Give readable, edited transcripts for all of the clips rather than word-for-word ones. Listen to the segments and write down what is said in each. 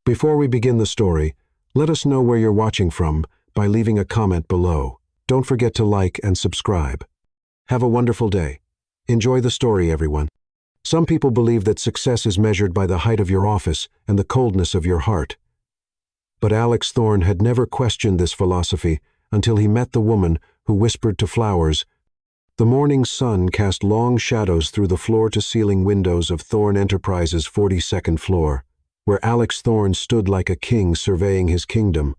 Before we begin the story, let us know where you're watching from by leaving a comment below. Don't forget to like and subscribe. Have a wonderful day. Enjoy the story, everyone. Some people believe that success is measured by the height of your office and the coldness of your heart. But Alex Thorne had never questioned this philosophy until he met the woman who whispered to flowers. The morning sun cast long shadows through the floor-to-ceiling windows of Thorne Enterprises' 42nd floor, where Alex Thorne stood like a king surveying his kingdom.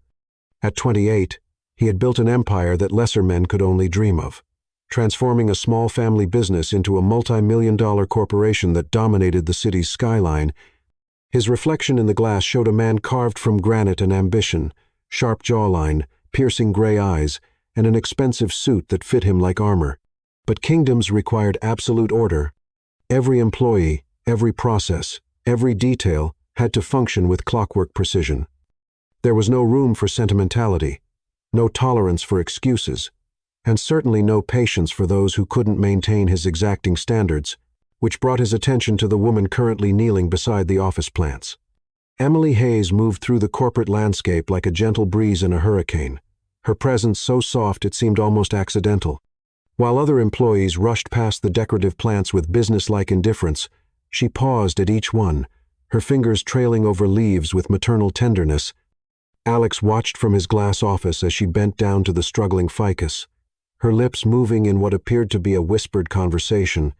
At 28, he had built an empire that lesser men could only dream of, transforming a small family business into a multi-million-dollar corporation that dominated the city's skyline. His reflection in the glass showed a man carved from granite and ambition, sharp jawline, piercing gray eyes, and an expensive suit that fit him like armor. But kingdoms required absolute order. Every employee, every process, every detail had to function with clockwork precision. There was no room for sentimentality, no tolerance for excuses, and certainly no patience for those who couldn't maintain his exacting standards, which brought his attention to the woman currently kneeling beside the office plants. Emily Hayes moved through the corporate landscape like a gentle breeze in a hurricane, her presence so soft it seemed almost accidental. While other employees rushed past the decorative plants with businesslike indifference, she paused at each one, her fingers trailing over leaves with maternal tenderness. Alex watched from his glass office as she bent down to the struggling ficus, her lips moving in what appeared to be a whispered conversation.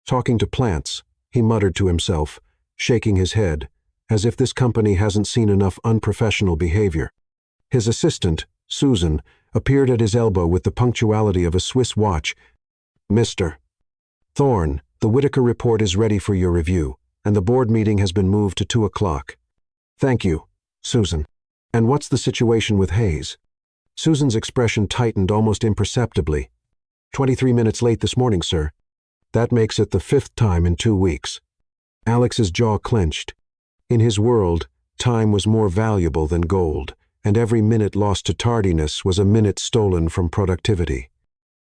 Talking to plants, he muttered to himself, shaking his head, as if this company hasn't seen enough unprofessional behavior. His assistant, Susan, appeared at his elbow with the punctuality of a Swiss watch. "Mr. Thorne, the Whitaker report is ready for your review, and the board meeting has been moved to 2 o'clock. "Thank you, Susan. And what's the situation with Hayes?" Susan's expression tightened almost imperceptibly. 23 minutes late this morning, sir. That makes it the 5th time in 2 weeks. Alex's jaw clenched. In his world, time was more valuable than gold, and every minute lost to tardiness was a minute stolen from productivity.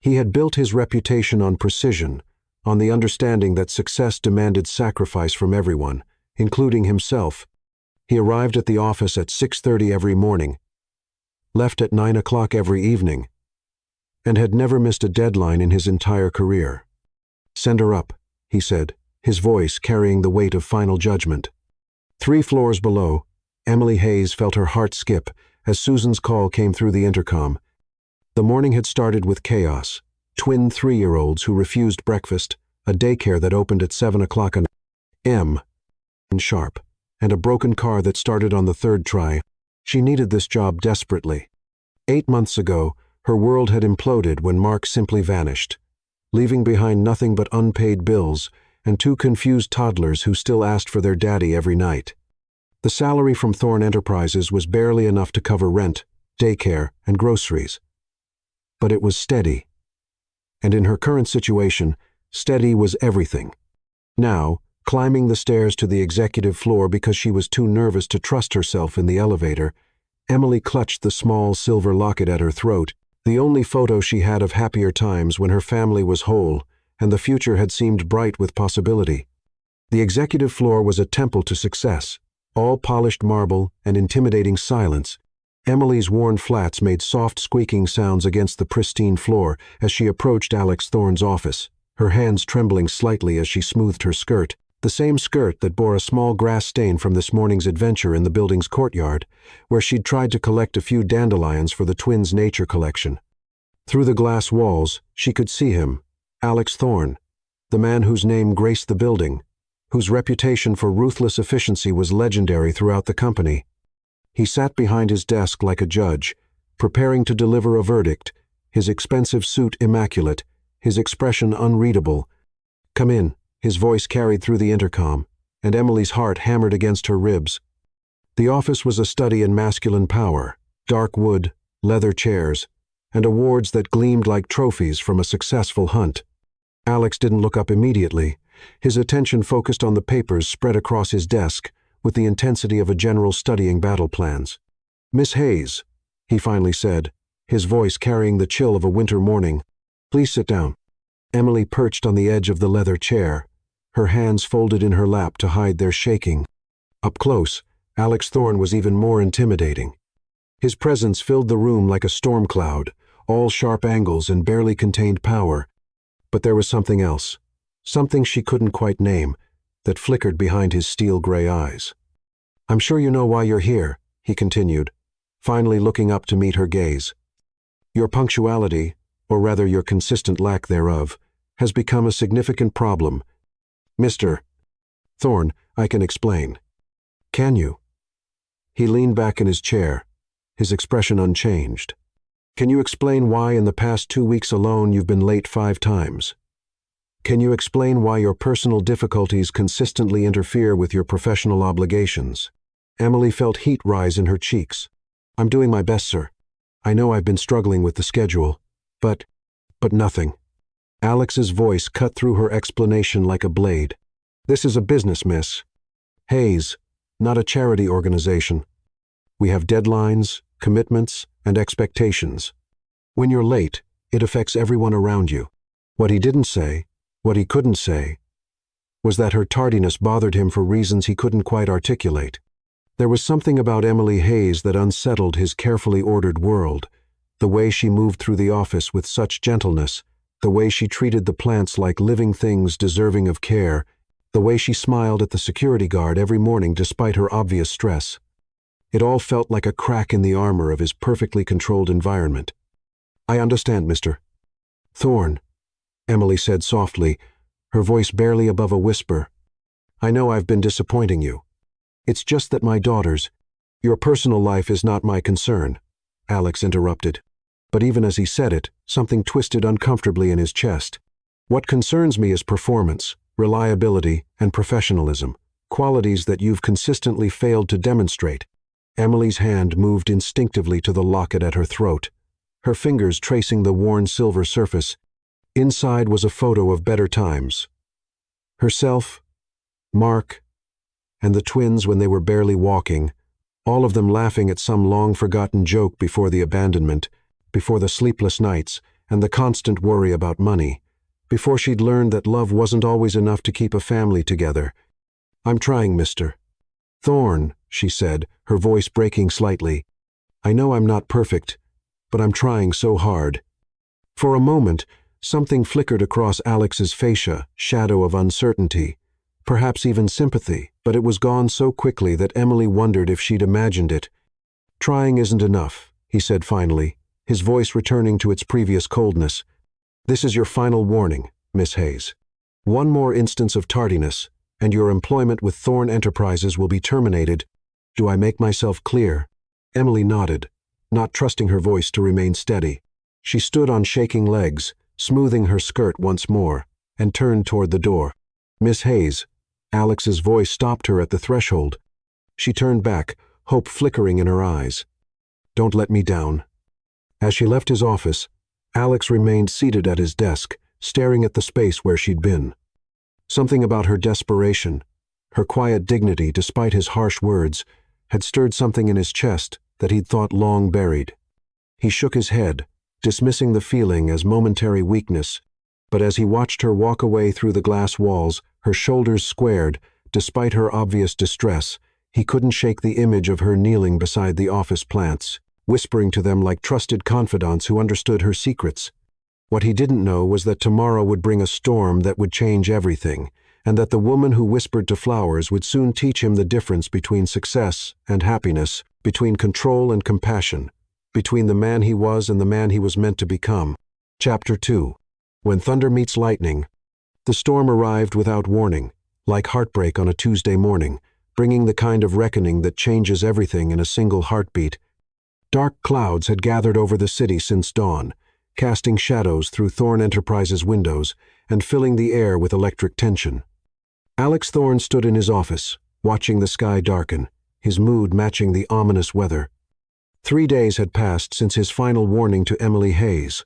He had built his reputation on precision, on the understanding that success demanded sacrifice from everyone, including himself. He arrived at the office at 6:30 every morning, left at 9 o'clock every evening, and had never missed a deadline in his entire career. "Send her up," he said, his voice carrying the weight of final judgment. 3 floors below, Emily Hayes felt her heart skip as Susan's call came through the intercom. The morning had started with chaos: twin 3-year-olds who refused breakfast, a daycare that opened at 7 o'clock a.m. sharp, and a broken car that started on the 3rd try. She needed this job desperately. 8 months ago, her world had imploded when Mark simply vanished, leaving behind nothing but unpaid bills and 2 confused toddlers who still asked for their daddy every night. The salary from Thorne Enterprises was barely enough to cover rent, daycare, and groceries. But it was steady. And in her current situation, steady was everything. Now, climbing the stairs to the executive floor because she was too nervous to trust herself in the elevator, Emily clutched the small silver locket at her throat, the only photo she had of happier times when her family was whole and the future had seemed bright with possibility. The executive floor was a temple to success, all polished marble and intimidating silence. Emily's worn flats made soft squeaking sounds against the pristine floor as she approached Alex Thorne's office, her hands trembling slightly as she smoothed her skirt, the same skirt that bore a small grass stain from this morning's adventure in the building's courtyard, where she'd tried to collect a few dandelions for the twins' nature collection. Through the glass walls, she could see him, Alex Thorne, the man whose name graced the building, whose reputation for ruthless efficiency was legendary throughout the company. He sat behind his desk like a judge, preparing to deliver a verdict, his expensive suit immaculate, his expression unreadable. "Come in," his voice carried through the intercom, and Emily's heart hammered against her ribs. The office was a study in masculine power: dark wood, leather chairs, and awards that gleamed like trophies from a successful hunt. Alex didn't look up immediately. His attention focused on the papers spread across his desk with the intensity of a general studying battle plans. "Miss Hayes," he finally said, his voice carrying the chill of a winter morning, "please sit down." Emily perched on the edge of the leather chair, her hands folded in her lap to hide their shaking. Up close, Alex Thorne was even more intimidating. His presence filled the room like a storm cloud, all sharp angles and barely contained power. But there was something else, something she couldn't quite name, that flickered behind his steel-gray eyes. "I'm sure you know why you're here," he continued, finally looking up to meet her gaze. "Your punctuality, or rather your consistent lack thereof, has become a significant problem. Mr. Thorne, I can explain." "Can you?" He leaned back in his chair, his expression unchanged. "Can you explain why in the past 2 weeks alone you've been late 5 times? Can you explain why your personal difficulties consistently interfere with your professional obligations?" Emily felt heat rise in her cheeks. "I'm doing my best, sir. I know I've been struggling with the schedule, but nothing." Alex's voice cut through her explanation like a blade. "This is a business, Miss Hayes, not a charity organization. We have deadlines, commitments, and expectations. When you're late, it affects everyone around you." What he didn't say, what he couldn't say, was that her tardiness bothered him for reasons he couldn't quite articulate. There was something about Emily Hayes that unsettled his carefully ordered world, the way she moved through the office with such gentleness, the way she treated the plants like living things deserving of care, the way she smiled at the security guard every morning despite her obvious stress. It all felt like a crack in the armor of his perfectly controlled environment. "I understand, Mr. Thorne," Emily said softly, her voice barely above a whisper. "I know I've been disappointing you. It's just that my daughters—" "Your personal life is not my concern," Alex interrupted. But even as he said it, something twisted uncomfortably in his chest. "What concerns me is performance, reliability, and professionalism, qualities that you've consistently failed to demonstrate." Emily's hand moved instinctively to the locket at her throat, her fingers tracing the worn silver surface. Inside was a photo of better times. Herself, Mark, and the twins when they were barely walking, all of them laughing at some long-forgotten joke before the abandonment, before the sleepless nights, and the constant worry about money, before she'd learned that love wasn't always enough to keep a family together. "I'm trying, Mr. Thorne," she said, her voice breaking slightly. "I know I'm not perfect, but I'm trying so hard." For a moment, something flickered across Alex's fascia, shadow of uncertainty, perhaps even sympathy, but it was gone so quickly that Emily wondered if she'd imagined it. "Trying isn't enough," he said finally, his voice returning to its previous coldness. "This is your final warning, Miss Hayes. One more instance of tardiness, and your employment with Thorne Enterprises will be terminated. Do I make myself clear?" Emily nodded, not trusting her voice to remain steady. She stood on shaking legs, smoothing her skirt once more, and turned toward the door. "Miss Hayes," Alex's voice stopped her at the threshold. She turned back, hope flickering in her eyes. "Don't let me down." As she left his office, Alex remained seated at his desk, staring at the space where she'd been. Something about her desperation, her quiet dignity despite his harsh words, had stirred something in his chest that he'd thought long buried. He shook his head, dismissing the feeling as momentary weakness, but as he watched her walk away through the glass walls, her shoulders squared, despite her obvious distress, he couldn't shake the image of her kneeling beside the office plants, whispering to them like trusted confidants who understood her secrets. What he didn't know was that tomorrow would bring a storm that would change everything, and that the woman who whispered to flowers would soon teach him the difference between success and happiness, between control and compassion, between the man he was and the man he was meant to become. Chapter 2. When Thunder Meets Lightning. The storm arrived without warning, like heartbreak on a Tuesday morning, bringing the kind of reckoning that changes everything in a single heartbeat. Dark clouds had gathered over the city since dawn, casting shadows through Thorne Enterprises' windows and filling the air with electric tension. Alex Thorne stood in his office, watching the sky darken, his mood matching the ominous weather. 3 days had passed since his final warning to Emily Hayes,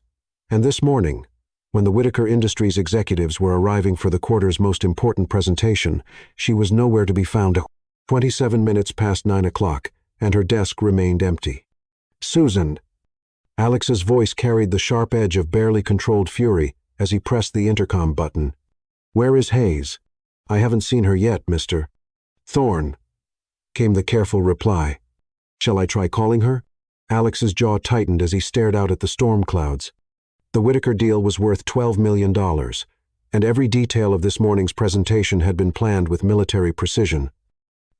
and this morning, when the Whitaker Industries executives were arriving for the quarter's most important presentation, she was nowhere to be found. 27 minutes past 9 o'clock, and her desk remained empty. "Susan!" Alex's voice carried the sharp edge of barely controlled fury as he pressed the intercom button. "Where is Hayes? I haven't seen her yet, Mr. Thorne." came the careful reply. Shall I try calling her? Alex's jaw tightened as he stared out at the storm clouds. The Whitaker deal was worth $12 million, and every detail of this morning's presentation had been planned with military precision.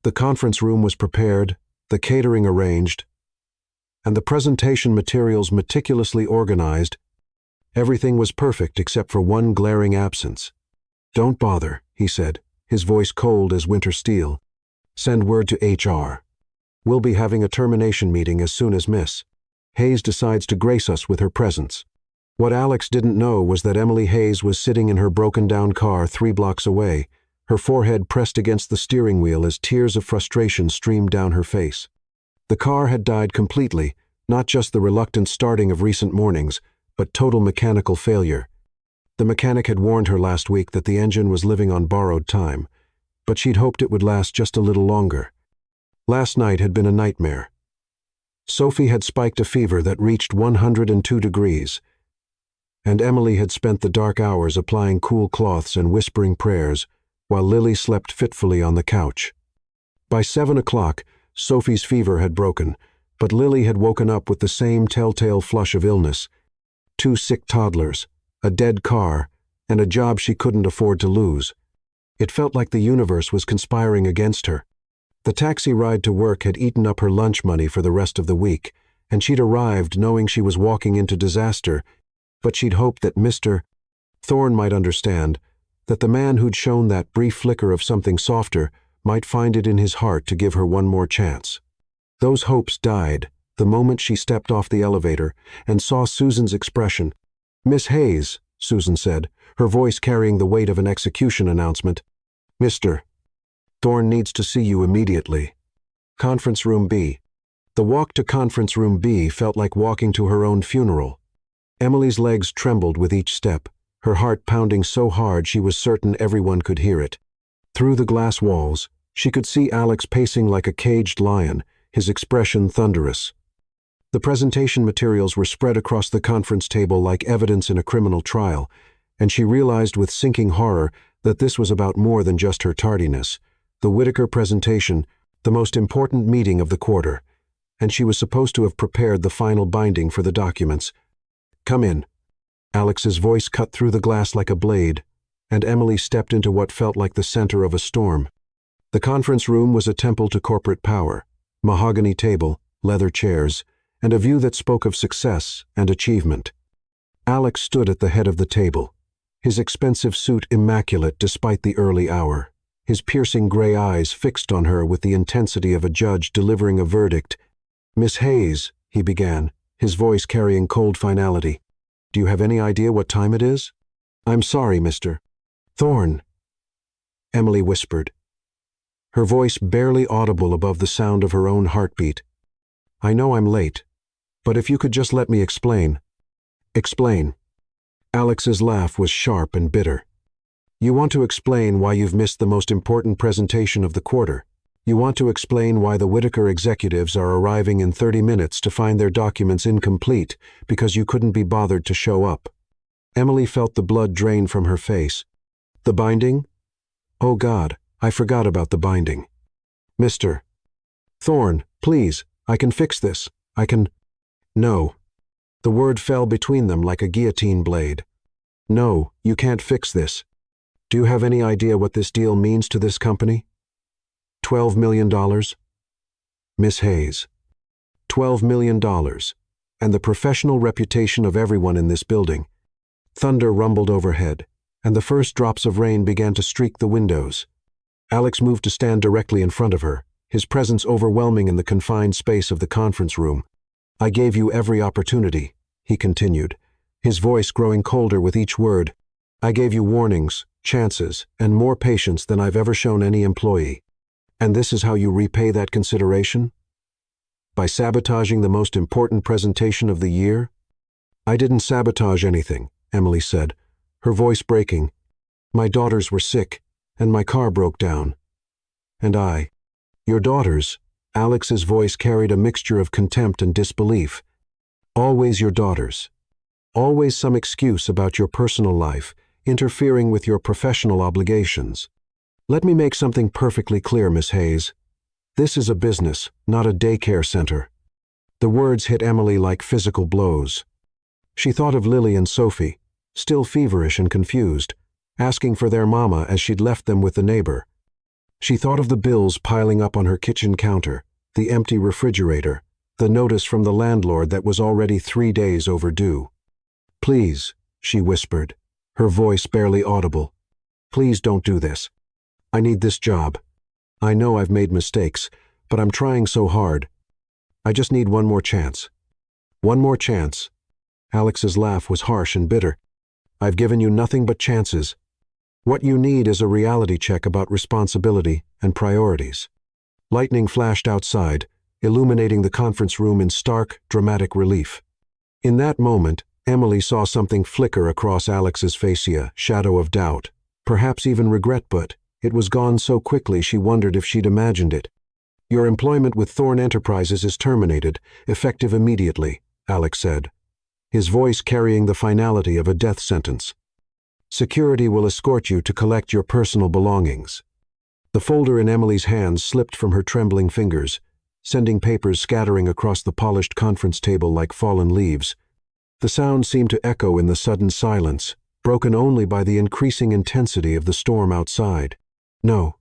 The conference room was prepared, the catering arranged, and the presentation materials meticulously organized. Everything was perfect except for one glaring absence. Don't bother, he said, his voice cold as winter steel. Send word to HR. We'll be having a termination meeting as soon as Miss Hayes decides to grace us with her presence. What Alex didn't know was that Emily Hayes was sitting in her broken-down car 3 blocks away, her forehead pressed against the steering wheel as tears of frustration streamed down her face. The car had died completely, not just the reluctant starting of recent mornings, but total mechanical failure. The mechanic had warned her last week that the engine was living on borrowed time, but she'd hoped it would last just a little longer. Last night had been a nightmare. Sophie had spiked a fever that reached 102 degrees, and Emily had spent the dark hours applying cool cloths and whispering prayers, while Lily slept fitfully on the couch. By 7 o'clock, Sophie's fever had broken, but Lily had woken up with the same telltale flush of illness: 2 sick toddlers, a dead car, and a job she couldn't afford to lose. It felt like the universe was conspiring against her. The taxi ride to work had eaten up her lunch money for the rest of the week, and she'd arrived knowing she was walking into disaster, but she'd hoped that Mr. Thorne might understand, that the man who'd shown that brief flicker of something softer might find it in his heart to give her one more chance. Those hopes died the moment she stepped off the elevator and saw Susan's expression. "Miss Hayes," Susan said, her voice carrying the weight of an execution announcement. "Mr. Thorne needs to see you immediately. Conference Room B." The walk to Conference Room B felt like walking to her own funeral. Emily's legs trembled with each step, her heart pounding so hard she was certain everyone could hear it. Through the glass walls, she could see Alex pacing like a caged lion, his expression thunderous. The presentation materials were spread across the conference table like evidence in a criminal trial, and she realized with sinking horror that this was about more than just her tardiness. The Whitaker presentation, the most important meeting of the quarter, and she was supposed to have prepared the final binding for the documents. "Come in." Alex's voice cut through the glass like a blade, and Emily stepped into what felt like the center of a storm. The conference room was a temple to corporate power: mahogany table, leather chairs, and a view that spoke of success and achievement. Alex stood at the head of the table, his expensive suit immaculate despite the early hour, his piercing gray eyes fixed on her with the intensity of a judge delivering a verdict. "Miss Hayes," he began, his voice carrying cold finality. "Do you have any idea what time it is?" "I'm sorry, Mr. Thorne," Emily whispered, her voice barely audible above the sound of her own heartbeat. "I know I'm late, but if you could just let me explain." "Explain." Alex's laugh was sharp and bitter. "You want to explain why you've missed the most important presentation of the quarter. You want to explain why the Whitaker executives are arriving in 30 minutes to find their documents incomplete because you couldn't be bothered to show up." Emily felt the blood drain from her face. "The binding? Oh God, I forgot about the binding. Mr. Thorne, please, I can fix this. I can—" "No." The word fell between them like a guillotine blade. "No, you can't fix this. Do you have any idea what this deal means to this company? $12 million? Miss Hayes. $12 million, and the professional reputation of everyone in this building." Thunder rumbled overhead, and the first drops of rain began to streak the windows. Alex moved to stand directly in front of her, his presence overwhelming in the confined space of the conference room. "I gave you every opportunity," he continued, his voice growing colder with each word. "I gave you warnings, chances, and more patience than I've ever shown any employee. And this is how you repay that consideration? By sabotaging the most important presentation of the year?" "I didn't sabotage anything," Emily said, her voice breaking. "My daughters were sick, and my car broke down. And I—" "Your daughters?" Alex's voice carried a mixture of contempt and disbelief. "Always your daughters. Always some excuse about your personal life, interfering with your professional obligations. Let me make something perfectly clear, Miss Hayes. This is a business, not a daycare center." The words hit Emily like physical blows. She thought of Lily and Sophie, still feverish and confused, asking for their mama as she'd left them with the neighbor. She thought of the bills piling up on her kitchen counter, the empty refrigerator, the notice from the landlord that was already 3 days overdue. "Please," she whispered, her voice barely audible. "Please don't do this. I need this job. I know I've made mistakes, but I'm trying so hard. I just need one more chance." "One more chance?" Alex's laugh was harsh and bitter. "I've given you nothing but chances. What you need is a reality check about responsibility and priorities." Lightning flashed outside, illuminating the conference room in stark, dramatic relief. In that moment, Emily saw something flicker across Alex's fascia, shadow of doubt, perhaps even regret, but it was gone so quickly she wondered if she'd imagined it. "Your employment with Thorne Enterprises is terminated, effective immediately," Alex said, his voice carrying the finality of a death sentence. "Security will escort you to collect your personal belongings." The folder in Emily's hands slipped from her trembling fingers, sending papers scattering across the polished conference table like fallen leaves. The sound seemed to echo in the sudden silence, broken only by the increasing intensity of the storm outside. "No,"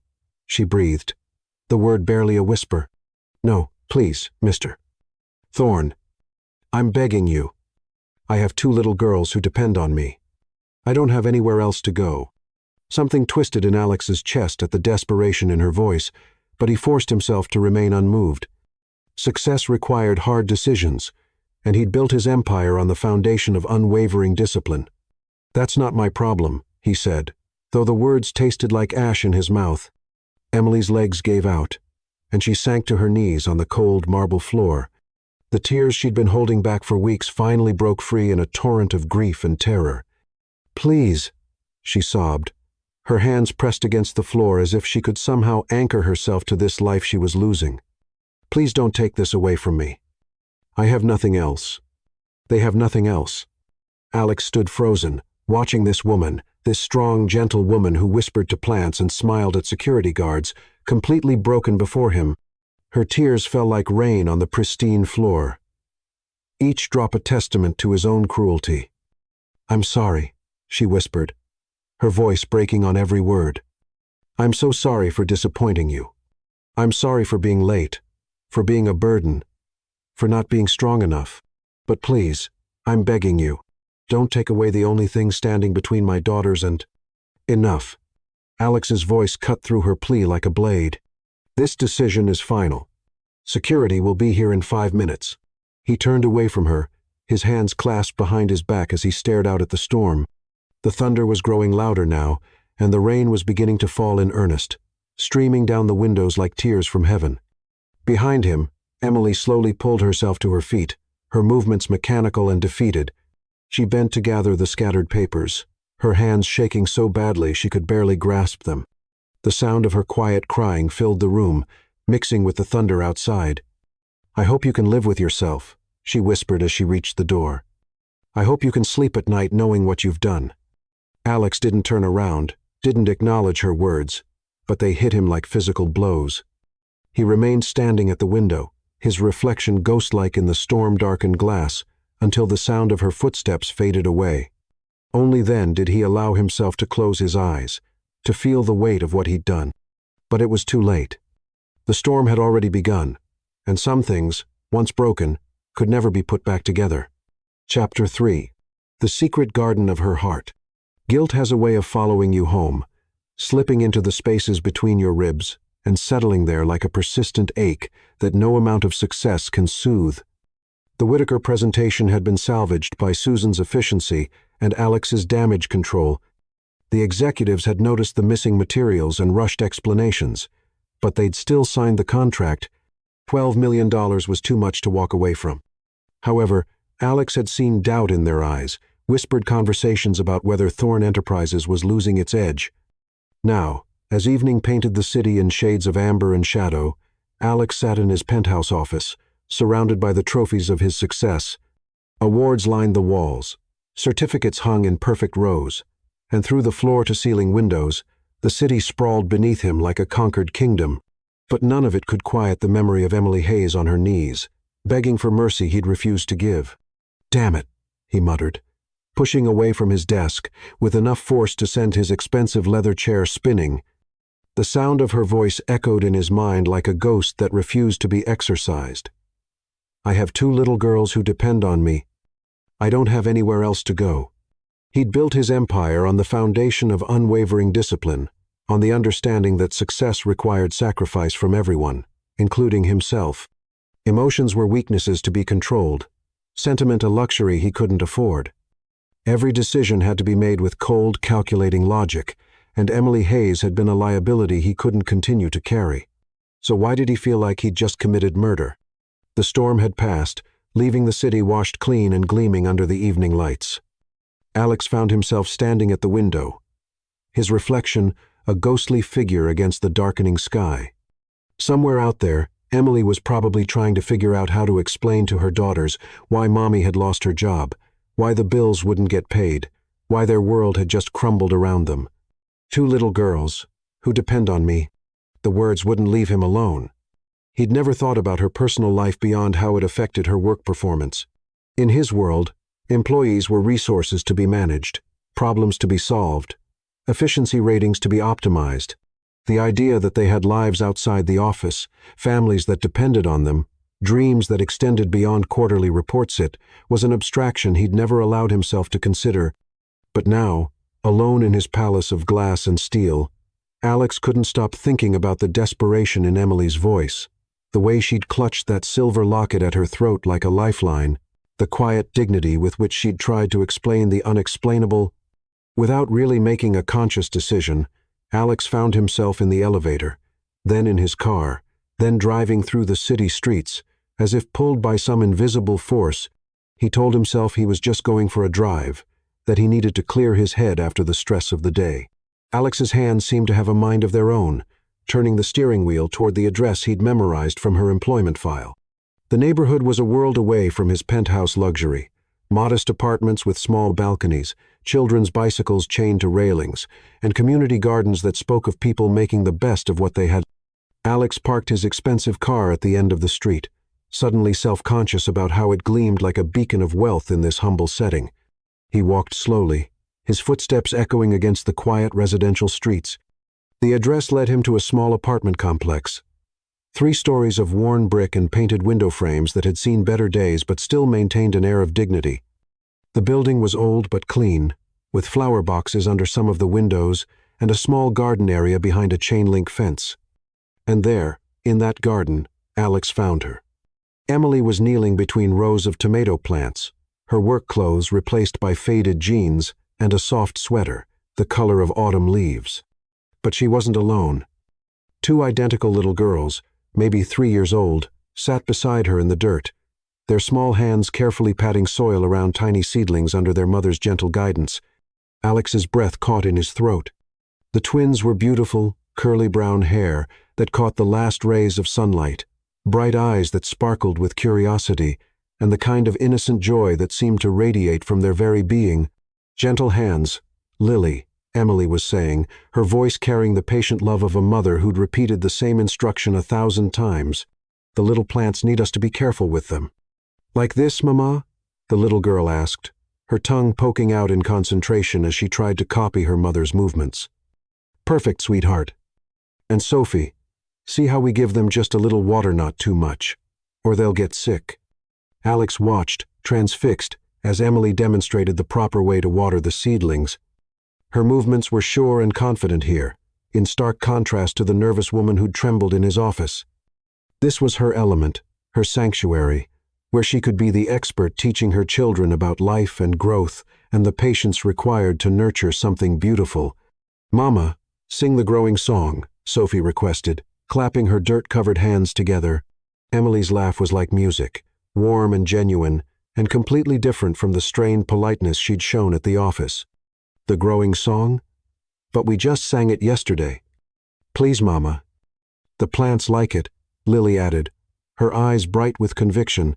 she breathed, the word barely a whisper. "No, please, Mr. Thorne. I'm begging you. I have 2 little girls who depend on me. I don't have anywhere else to go." Something twisted in Alex's chest at the desperation in her voice, but he forced himself to remain unmoved. Success required hard decisions, and he'd built his empire on the foundation of unwavering discipline. "That's not my problem," he said, though the words tasted like ash in his mouth. Emily's legs gave out, and she sank to her knees on the cold marble floor. The tears she'd been holding back for weeks finally broke free in a torrent of grief and terror. "Please," she sobbed, her hands pressed against the floor as if she could somehow anchor herself to this life she was losing. "Please don't take this away from me. I have nothing else. They have nothing else." Alex stood frozen, watching this woman, this strong, gentle woman who whispered to plants and smiled at security guards, completely broken before him. Her tears fell like rain on the pristine floor, each drop a testament to his own cruelty. "I'm sorry," she whispered, her voice breaking on every word. "I'm so sorry for disappointing you. I'm sorry for being late, for being a burden, for not being strong enough. But please, I'm begging you, don't take away the only thing standing between my daughters and—" "Enough." Alex's voice cut through her plea like a blade. "This decision is final. Security will be here in 5 minutes." He turned away from her, his hands clasped behind his back as he stared out at the storm. The thunder was growing louder now, and the rain was beginning to fall in earnest, streaming down the windows like tears from heaven. Behind him, Emily slowly pulled herself to her feet, her movements mechanical and defeated. She bent to gather the scattered papers, her hands shaking so badly she could barely grasp them. The sound of her quiet crying filled the room, mixing with the thunder outside. "I hope you can live with yourself," she whispered as she reached the door. "I hope you can sleep at night knowing what you've done." Alex didn't turn around, didn't acknowledge her words, but they hit him like physical blows. He remained standing at the window, his reflection ghost-like in the storm-darkened glass, until the sound of her footsteps faded away. Only then did he allow himself to close his eyes, to feel the weight of what he'd done. But it was too late. The storm had already begun, and some things, once broken, could never be put back together. Chapter 3. The Secret Garden of Her Heart. Guilt has a way of following you home, slipping into the spaces between your ribs and settling there like a persistent ache that no amount of success can soothe. The Whitaker presentation had been salvaged by Susan's efficiency and Alex's damage control. The executives had noticed the missing materials and rushed explanations, but they'd still signed the contract. $12 million was too much to walk away from. However, Alex had seen doubt in their eyes, whispered conversations about whether Thorne Enterprises was losing its edge. Now, as evening painted the city in shades of amber and shadow, Alex sat in his penthouse office, surrounded by the trophies of his success. Awards lined the walls, certificates hung in perfect rows, and through the floor-to-ceiling windows, the city sprawled beneath him like a conquered kingdom. But none of it could quiet the memory of Emily Hayes on her knees, begging for mercy he'd refused to give. "Damn it," he muttered, pushing away from his desk with enough force to send his expensive leather chair spinning. The sound of her voice echoed in his mind like a ghost that refused to be exorcised. "I have 2 little girls who depend on me. I don't have anywhere else to go." He'd built his empire on the foundation of unwavering discipline, on the understanding that success required sacrifice from everyone, including himself. Emotions were weaknesses to be controlled, sentiment a luxury he couldn't afford. Every decision had to be made with cold, calculating logic, and Emily Hayes had been a liability he couldn't continue to carry. So why did he feel like he'd just committed murder? The storm had passed, leaving the city washed clean and gleaming under the evening lights. Alex found himself standing at the window, his reflection a ghostly figure against the darkening sky. Somewhere out there, Emily was probably trying to figure out how to explain to her daughters why Mommy had lost her job, why the bills wouldn't get paid, why their world had just crumbled around them. 2 little girls, who depend on me. The words wouldn't leave him alone. He'd never thought about her personal life beyond how it affected her work performance. In his world, employees were resources to be managed, problems to be solved, efficiency ratings to be optimized. The idea that they had lives outside the office, families that depended on them, dreams that extended beyond quarterly reports was an abstraction he'd never allowed himself to consider. But now, alone in his palace of glass and steel, Alex couldn't stop thinking about the desperation in Emily's voice, the way she'd clutched that silver locket at her throat like a lifeline, the quiet dignity with which she'd tried to explain the unexplainable. Without really making a conscious decision, Alex found himself in the elevator, then in his car, then driving through the city streets. As if pulled by some invisible force, he told himself he was just going for a drive, that he needed to clear his head after the stress of the day. Alex's hands seemed to have a mind of their own, turning the steering wheel toward the address he'd memorized from her employment file. The neighborhood was a world away from his penthouse luxury. Modest apartments with small balconies, children's bicycles chained to railings, and community gardens that spoke of people making the best of what they had. Alex parked his expensive car at the end of the street, suddenly self-conscious about how it gleamed like a beacon of wealth in this humble setting. He walked slowly, his footsteps echoing against the quiet residential streets. The address led him to a small apartment complex. 3 stories of worn brick and painted window frames that had seen better days but still maintained an air of dignity. The building was old but clean, with flower boxes under some of the windows and a small garden area behind a chain-link fence. And there, in that garden, Alex found her. Emily was kneeling between rows of tomato plants, her work clothes replaced by faded jeans and a soft sweater, the color of autumn leaves. But she wasn't alone. 2 identical little girls, maybe 3 years old, sat beside her in the dirt, their small hands carefully patting soil around tiny seedlings under their mother's gentle guidance. Alex's breath caught in his throat. The twins were beautiful, curly brown hair that caught the last rays of sunlight, bright eyes that sparkled with curiosity, and the kind of innocent joy that seemed to radiate from their very being. Gentle hands, Lily, Emily was saying, her voice carrying the patient love of a mother who'd repeated the same instruction 1,000 times. "The little plants need us to be careful with them." "Like this, Mama?" the little girl asked, her tongue poking out in concentration as she tried to copy her mother's movements. "Perfect, sweetheart. And Sophie, see how we give them just a little water, not too much, or they'll get sick." Alex watched, transfixed, as Emily demonstrated the proper way to water the seedlings. Her movements were sure and confident here, in stark contrast to the nervous woman who'd trembled in his office. This was her element, her sanctuary, where she could be the expert teaching her children about life and growth and the patience required to nurture something beautiful. "Mama, sing the growing song," Sophie requested, clapping her dirt-covered hands together. Emily's laugh was like music, warm and genuine, and completely different from the strained politeness she'd shown at the office. "The growing song? But we just sang it yesterday." "Please, Mama." "The plants like it," Lily added, her eyes bright with conviction.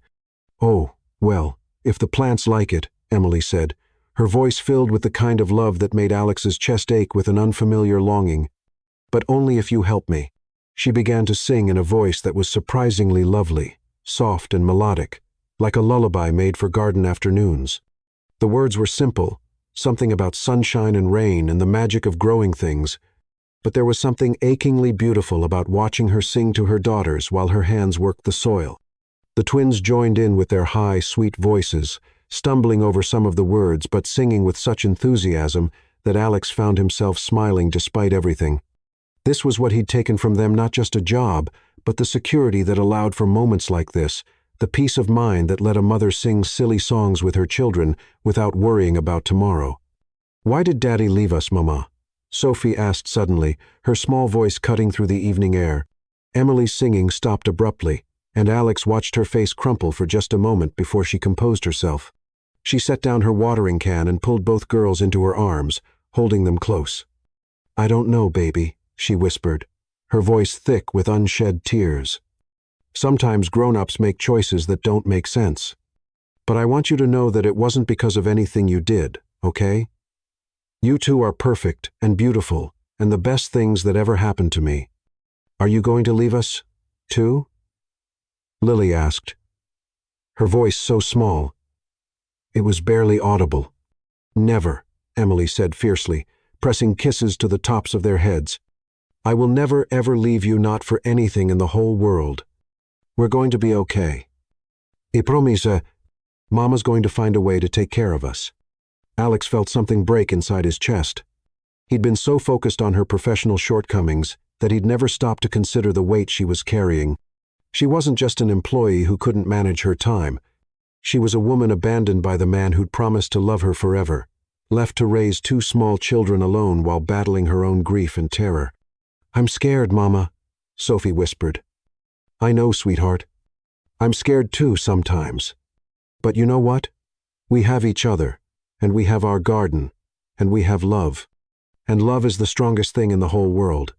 "Oh, well, if the plants like it," Emily said, her voice filled with the kind of love that made Alex's chest ache with an unfamiliar longing. "But only if you help me." She began to sing in a voice that was surprisingly lovely, soft and melodic, like a lullaby made for garden afternoons. The words were simple, something about sunshine and rain and the magic of growing things, but there was something achingly beautiful about watching her sing to her daughters while her hands worked the soil. The twins joined in with their high, sweet voices, stumbling over some of the words but singing with such enthusiasm that Alex found himself smiling despite everything. This was what he'd taken from them, not just a job, but the security that allowed for moments like this, the peace of mind that let a mother sing silly songs with her children without worrying about tomorrow. "Why did Daddy leave us, Mama?" Sophie asked suddenly, her small voice cutting through the evening air. Emily's singing stopped abruptly, and Alex watched her face crumple for just a moment before she composed herself. She set down her watering can and pulled both girls into her arms, holding them close. "I don't know, baby," she whispered, her voice thick with unshed tears. "Sometimes grown-ups make choices that don't make sense. But I want you to know that it wasn't because of anything you did, okay? You two are perfect and beautiful and the best things that ever happened to me. Are you going to leave us, too?" Lily asked, her voice so small. It was barely audible. "Never," Emily said fiercely, pressing kisses to the tops of their heads. "I will never ever leave you, not for anything in the whole world. We're going to be okay. I promise, Mama's going to find a way to take care of us." Alex felt something break inside his chest. He'd been so focused on her professional shortcomings that he'd never stopped to consider the weight she was carrying. She wasn't just an employee who couldn't manage her time. She was a woman abandoned by the man who'd promised to love her forever, left to raise two small children alone while battling her own grief and terror. "I'm scared, Mama," Sophie whispered. "I know, sweetheart. I'm scared too sometimes. But you know what? We have each other, and we have our garden, and we have love. And love is the strongest thing in the whole world.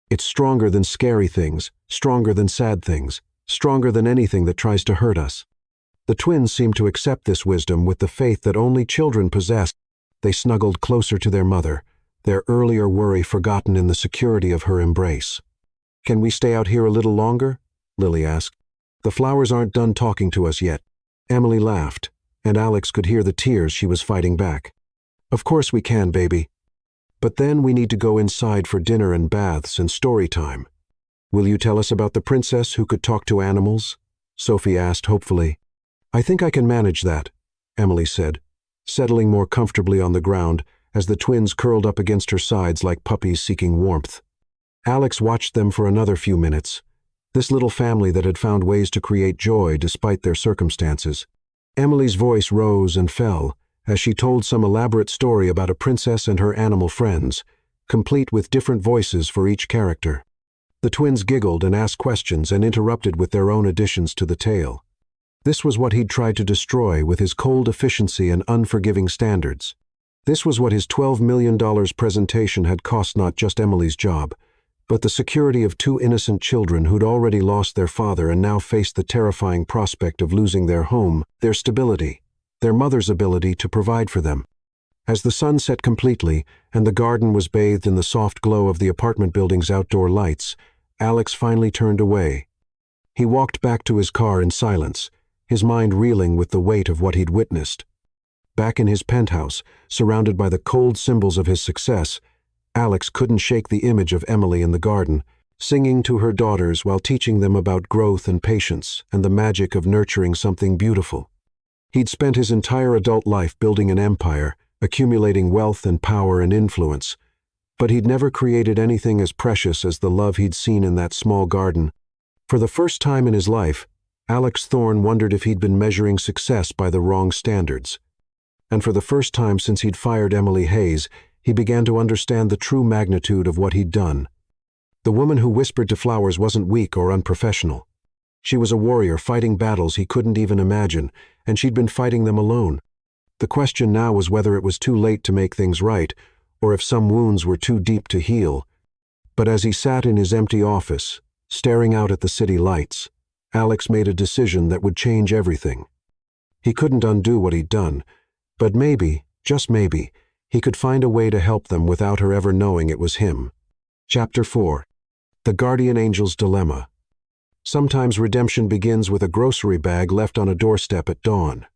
It's stronger than scary things, stronger than sad things, stronger than anything that tries to hurt us." The twins seemed to accept this wisdom with the faith that only children possess. They snuggled closer to their mother, their earlier worry forgotten in the security of her embrace. "Can we stay out here a little longer?" Lily asked. "The flowers aren't done talking to us yet." Emily laughed, and Alex could hear the tears she was fighting back. "Of course we can, baby. But then we need to go inside for dinner and baths and story time. Will you tell us about the princess who could talk to animals?" Sophie asked hopefully. "I think I can manage that," Emily said, settling more comfortably on the ground as the twins curled up against her sides like puppies seeking warmth. Alex watched them for another few minutes, this little family that had found ways to create joy despite their circumstances. Emily's voice rose and fell as she told some elaborate story about a princess and her animal friends, complete with different voices for each character. The twins giggled and asked questions and interrupted with their own additions to the tale. This was what he'd tried to destroy with his cold efficiency and unforgiving standards. This was what his $12 million presentation had cost not just Emily's job, but the security of two innocent children who'd already lost their father and now faced the terrifying prospect of losing their home, their stability, their mother's ability to provide for them. As the sun set completely and the garden was bathed in the soft glow of the apartment building's outdoor lights, Alex finally turned away. He walked back to his car in silence, his mind reeling with the weight of what he'd witnessed. Back in his penthouse, surrounded by the cold symbols of his success, Alex couldn't shake the image of Emily in the garden, singing to her daughters while teaching them about growth and patience and the magic of nurturing something beautiful. He'd spent his entire adult life building an empire, accumulating wealth and power and influence, but he'd never created anything as precious as the love he'd seen in that small garden. For the first time in his life, Alex Thorne wondered if he'd been measuring success by the wrong standards. And for the first time since he'd fired Emily Hayes, he began to understand the true magnitude of what he'd done. The woman who whispered to flowers wasn't weak or unprofessional. She was a warrior fighting battles he couldn't even imagine, and she'd been fighting them alone. The question now was whether it was too late to make things right, or if some wounds were too deep to heal. But as he sat in his empty office, staring out at the city lights, Alex made a decision that would change everything. He couldn't undo what he'd done, but maybe, just maybe, he could find a way to help them without her ever knowing it was him. Chapter 4. The guardian angel's dilemma. Sometimes redemption begins with a grocery bag left on a doorstep at dawn.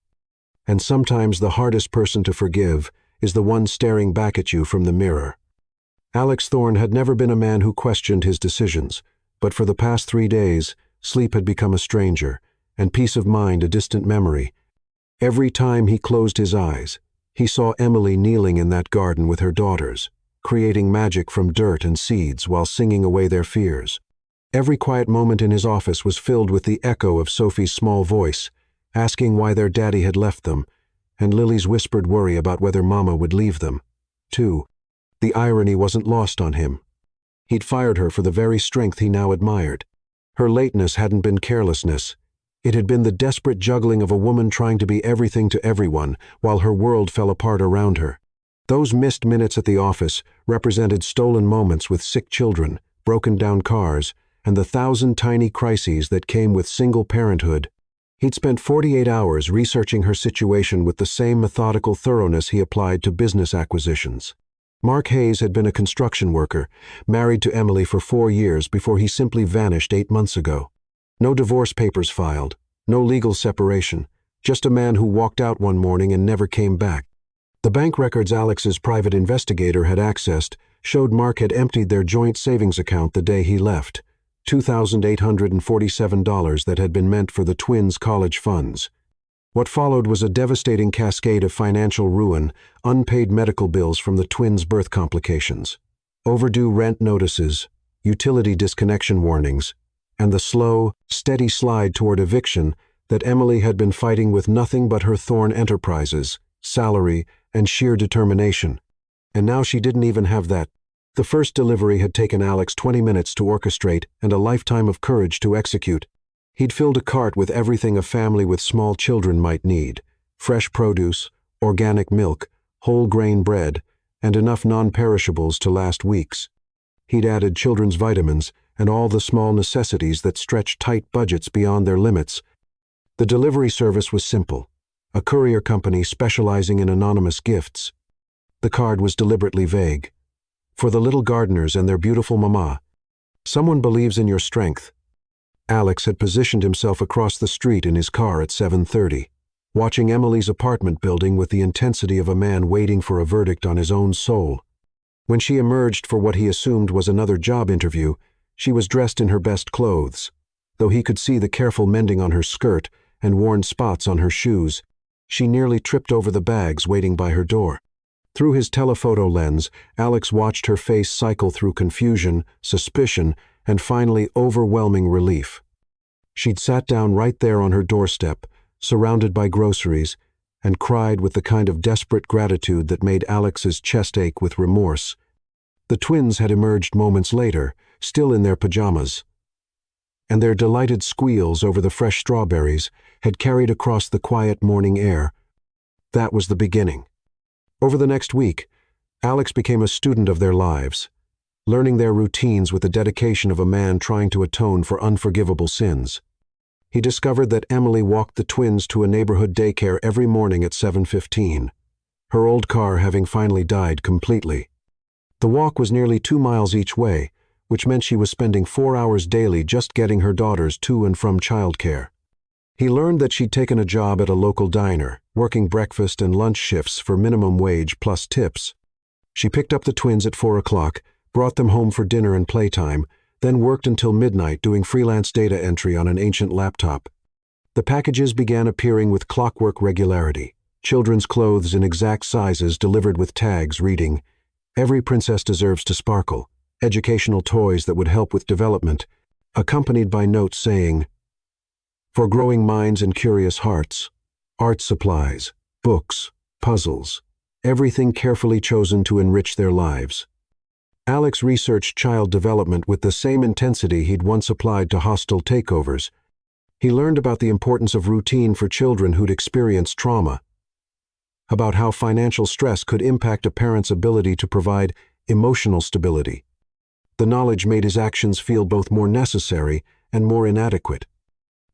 And sometimes the hardest person to forgive is the one staring back at you from the mirror. Alex Thorne had never been a man who questioned his decisions, but for the past 3 days, sleep had become a stranger, and peace of mind a distant memory. Every time he closed his eyes, he saw Emily kneeling in that garden with her daughters, creating magic from dirt and seeds while singing away their fears. Every quiet moment in his office was filled with the echo of Sophie's small voice, asking why their daddy had left them, and Lily's whispered worry about whether Mama would leave them, too. The irony wasn't lost on him. He'd fired her for the very strength he now admired. Her lateness hadn't been carelessness. It had been the desperate juggling of a woman trying to be everything to everyone while her world fell apart around her. Those missed minutes at the office represented stolen moments with sick children, broken-down cars, and the 1,000 tiny crises that came with single parenthood. He'd spent 48 hours researching her situation with the same methodical thoroughness he applied to business acquisitions. Mark Hayes had been a construction worker, married to Emily for 4 years before he simply vanished 8 months ago. No divorce papers filed, no legal separation, just a man who walked out one morning and never came back. The bank records Alex's private investigator had accessed showed Mark had emptied their joint savings account the day he left, $2,847 that had been meant for the twins' college funds. What followed was a devastating cascade of financial ruin, unpaid medical bills from the twins' birth complications, overdue rent notices, utility disconnection warnings, and the slow, steady slide toward eviction that Emily had been fighting with nothing but her Thorne enterprises, salary, and sheer determination. And now she didn't even have that. The first delivery had taken Alex 20 minutes to orchestrate and a lifetime of courage to execute. He'd filled a cart with everything a family with small children might need: fresh produce, organic milk, whole grain bread, and enough non-perishables to last weeks. He'd added children's vitamins and all the small necessities that stretched tight budgets beyond their limits. The delivery service was simple, a courier company specializing in anonymous gifts. The card was deliberately vague. For the little gardeners and their beautiful mama. Someone believes in your strength. Alex had positioned himself across the street in his car at 7:30, watching Emily's apartment building with the intensity of a man waiting for a verdict on his own soul. When she emerged for what he assumed was another job interview, she was dressed in her best clothes. Though he could see the careful mending on her skirt and worn spots on her shoes, she nearly tripped over the bags waiting by her door. Through his telephoto lens, Alex watched her face cycle through confusion, suspicion, and finally overwhelming relief. She'd sat down right there on her doorstep, surrounded by groceries, and cried with the kind of desperate gratitude that made Alex's chest ache with remorse. The twins had emerged moments later, still in their pajamas, and their delighted squeals over the fresh strawberries had carried across the quiet morning air. That was the beginning. Over the next week, Alex became a student of their lives, learning their routines with the dedication of a man trying to atone for unforgivable sins. He discovered that Emily walked the twins to a neighborhood daycare every morning at 7:15, her old car having finally died completely. The walk was nearly 2 miles each way, which meant she was spending 4 hours daily just getting her daughters to and from childcare. He learned that she'd taken a job at a local diner, working breakfast and lunch shifts for minimum wage plus tips. She picked up the twins at 4 o'clock, brought them home for dinner and playtime, then worked until midnight doing freelance data entry on an ancient laptop. The packages began appearing with clockwork regularity, children's clothes in exact sizes delivered with tags reading, "Every princess deserves to sparkle," educational toys that would help with development, accompanied by notes saying, "For growing minds and curious hearts," art supplies, books, puzzles, everything carefully chosen to enrich their lives. Alex researched child development with the same intensity he'd once applied to hostile takeovers. He learned about the importance of routine for children who'd experienced trauma, about how financial stress could impact a parent's ability to provide emotional stability. The knowledge made his actions feel both more necessary and more inadequate.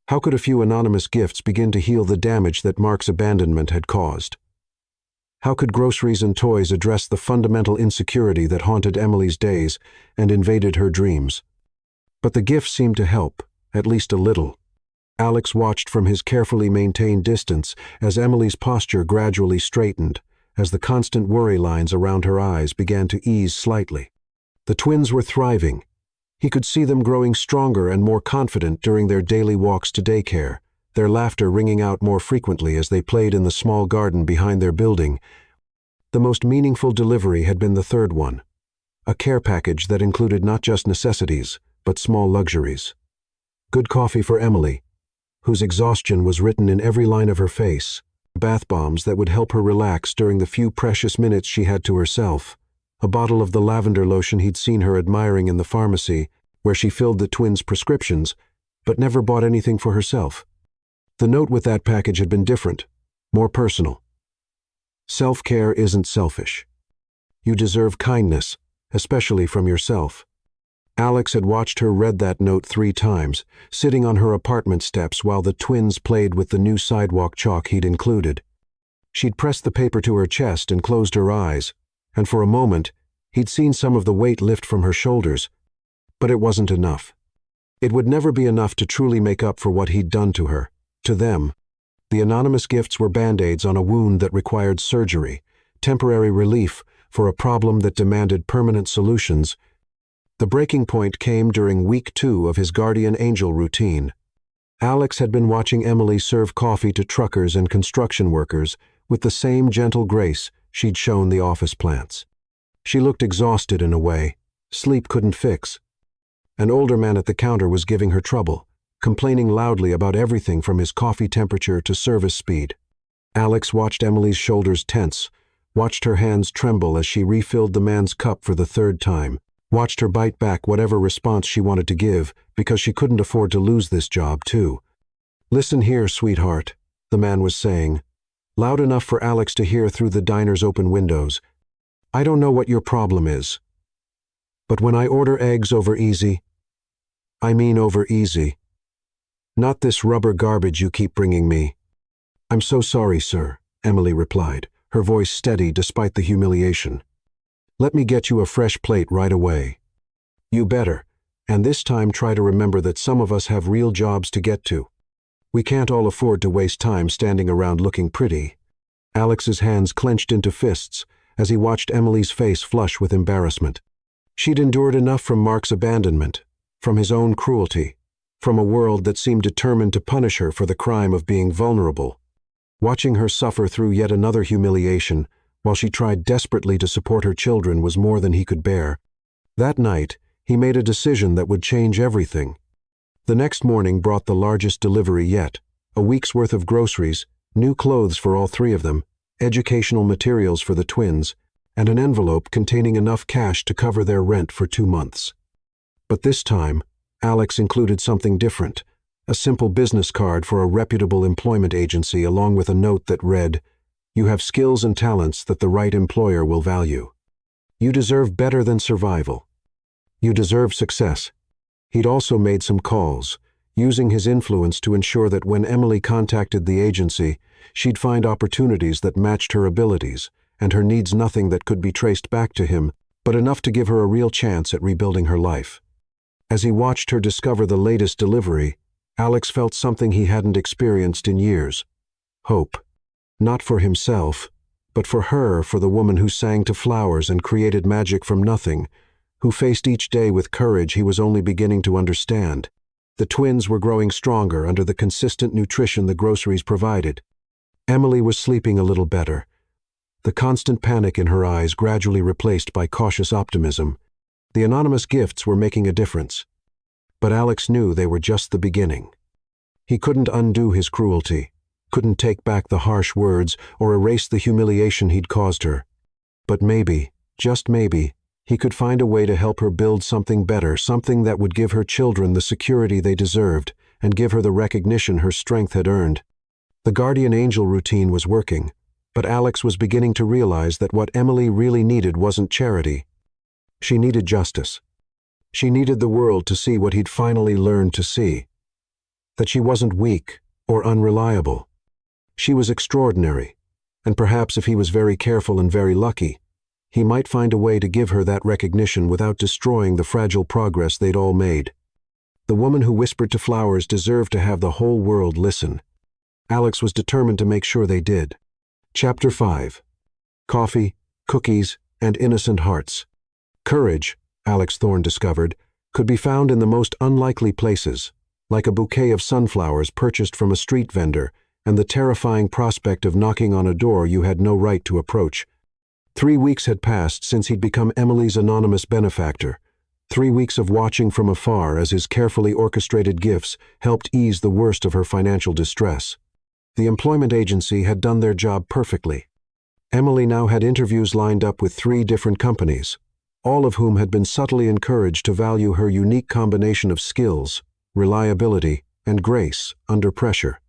How could a few anonymous gifts begin to heal the damage that Mark's abandonment had caused? How could groceries and toys address the fundamental insecurity that haunted Emily's days and invaded her dreams? But the gift seemed to help, at least a little. Alex watched from his carefully maintained distance as Emily's posture gradually straightened, as the constant worry lines around her eyes began to ease slightly. The twins were thriving. He could see them growing stronger and more confident during their daily walks to daycare, their laughter ringing out more frequently as they played in the small garden behind their building. The most meaningful delivery had been the third one, a care package that included not just necessities, but small luxuries. Good coffee for Emily, whose exhaustion was written in every line of her face, bath bombs that would help her relax during the few precious minutes she had to herself, a bottle of the lavender lotion he'd seen her admiring in the pharmacy, where she filled the twins' prescriptions, but never bought anything for herself. The note with that package had been different, more personal. Self-care isn't selfish. You deserve kindness, especially from yourself. Alex had watched her read that note 3 times, sitting on her apartment steps while the twins played with the new sidewalk chalk he'd included. She'd pressed the paper to her chest and closed her eyes, and for a moment, he'd seen some of the weight lift from her shoulders. But it wasn't enough. It would never be enough to truly make up for what he'd done to her. To them, the anonymous gifts were band-aids on a wound that required surgery, temporary relief for a problem that demanded permanent solutions. The breaking point came during week 2 of his guardian angel routine. Alex had been watching Emily serve coffee to truckers and construction workers with the same gentle grace she'd shown the office plants. She looked exhausted in a way sleep couldn't fix. An older man at the counter was giving her trouble, complaining loudly about everything from his coffee temperature to service speed. Alex watched Emily's shoulders tense, watched her hands tremble as she refilled the man's cup for the 3rd time, watched her bite back whatever response she wanted to give because she couldn't afford to lose this job, too. "Listen here, sweetheart," the man was saying, loud enough for Alex to hear through the diner's open windows. "I don't know what your problem is, but when I order eggs over easy, I mean over easy. Not this rubber garbage you keep bringing me." "I'm so sorry, sir," Emily replied, her voice steady despite the humiliation. "Let me get you a fresh plate right away." "You better, and this time try to remember that some of us have real jobs to get to. We can't all afford to waste time standing around looking pretty." Alex's hands clenched into fists as he watched Emily's face flush with embarrassment. She'd endured enough from Mark's abandonment, from his own cruelty, from a world that seemed determined to punish her for the crime of being vulnerable. Watching her suffer through yet another humiliation, while she tried desperately to support her children, was more than he could bear. That night, he made a decision that would change everything. The next morning brought the largest delivery yet, a week's worth of groceries, new clothes for all 3 of them, educational materials for the twins, and an envelope containing enough cash to cover their rent for 2 months. But this time, Alex included something different, a simple business card for a reputable employment agency along with a note that read, "You have skills and talents that the right employer will value. You deserve better than survival. You deserve success." He'd also made some calls, using his influence to ensure that when Emily contacted the agency, she'd find opportunities that matched her abilities, and her needs nothing that could be traced back to him, but enough to give her a real chance at rebuilding her life. As he watched her discover the latest delivery, Alex felt something he hadn't experienced in years. Hope. Not for himself, but for her, for the woman who sang to flowers and created magic from nothing, who faced each day with courage he was only beginning to understand. The twins were growing stronger under the consistent nutrition the groceries provided. Emily was sleeping a little better, the constant panic in her eyes gradually replaced by cautious optimism. The anonymous gifts were making a difference. But Alex knew they were just the beginning. He couldn't undo his cruelty, couldn't take back the harsh words or erase the humiliation he'd caused her. But maybe, just maybe, he could find a way to help her build something better, something that would give her children the security they deserved and give her the recognition her strength had earned. The guardian angel routine was working, but Alex was beginning to realize that what Emily really needed wasn't charity. She needed justice. She needed the world to see what he'd finally learned to see. That she wasn't weak or unreliable. She was extraordinary, and perhaps if he was very careful and very lucky, he might find a way to give her that recognition without destroying the fragile progress they'd all made. The woman who whispered to flowers deserved to have the whole world listen. Alex was determined to make sure they did. Chapter 5. Coffee, Cookies, and Innocent Hearts. Courage, Alex Thorne discovered, could be found in the most unlikely places, like a bouquet of sunflowers purchased from a street vendor and the terrifying prospect of knocking on a door you had no right to approach. 3 weeks had passed since he'd become Emily's anonymous benefactor. 3 weeks of watching from afar as his carefully orchestrated gifts helped ease the worst of her financial distress. The employment agency had done their job perfectly. Emily now had interviews lined up with 3 different companies, all of whom had been subtly encouraged to value her unique combination of skills, reliability, and grace under pressure.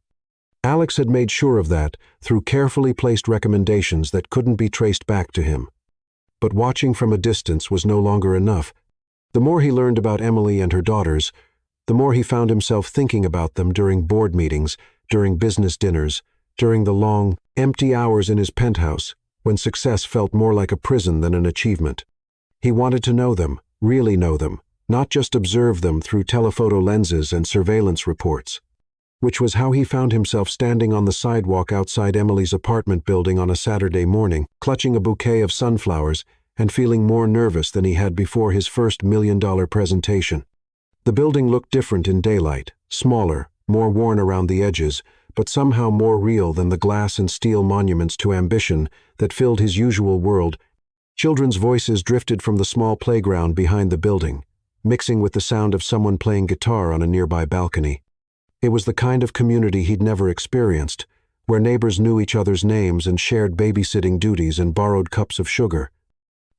Alex had made sure of that through carefully placed recommendations that couldn't be traced back to him. But watching from a distance was no longer enough. The more he learned about Emily and her daughters, the more he found himself thinking about them during board meetings, during business dinners, during the long, empty hours in his penthouse, when success felt more like a prison than an achievement. He wanted to know them, really know them, not just observe them through telephoto lenses and surveillance reports. Which was how he found himself standing on the sidewalk outside Emily's apartment building on a Saturday morning, clutching a bouquet of sunflowers and feeling more nervous than he had before his first $1 million presentation. The building looked different in daylight, smaller, more worn around the edges, but somehow more real than the glass and steel monuments to ambition that filled his usual world. Children's voices drifted from the small playground behind the building, mixing with the sound of someone playing guitar on a nearby balcony. It was the kind of community he'd never experienced, where neighbors knew each other's names and shared babysitting duties and borrowed cups of sugar.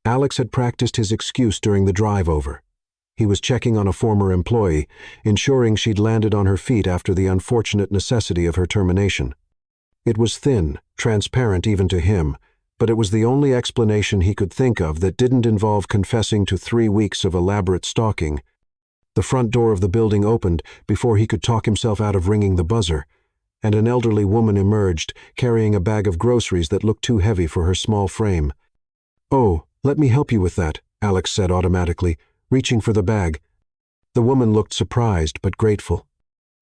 Alex had practiced his excuse during the drive over. He was checking on a former employee, ensuring she'd landed on her feet after the unfortunate necessity of her termination. It was thin, transparent even to him, but it was the only explanation he could think of that didn't involve confessing to 3 weeks of elaborate stalking. The front door of the building opened before he could talk himself out of ringing the buzzer, and an elderly woman emerged, carrying a bag of groceries that looked too heavy for her small frame. "Oh, let me help you with that," Alex said automatically, reaching for the bag. The woman looked surprised but grateful.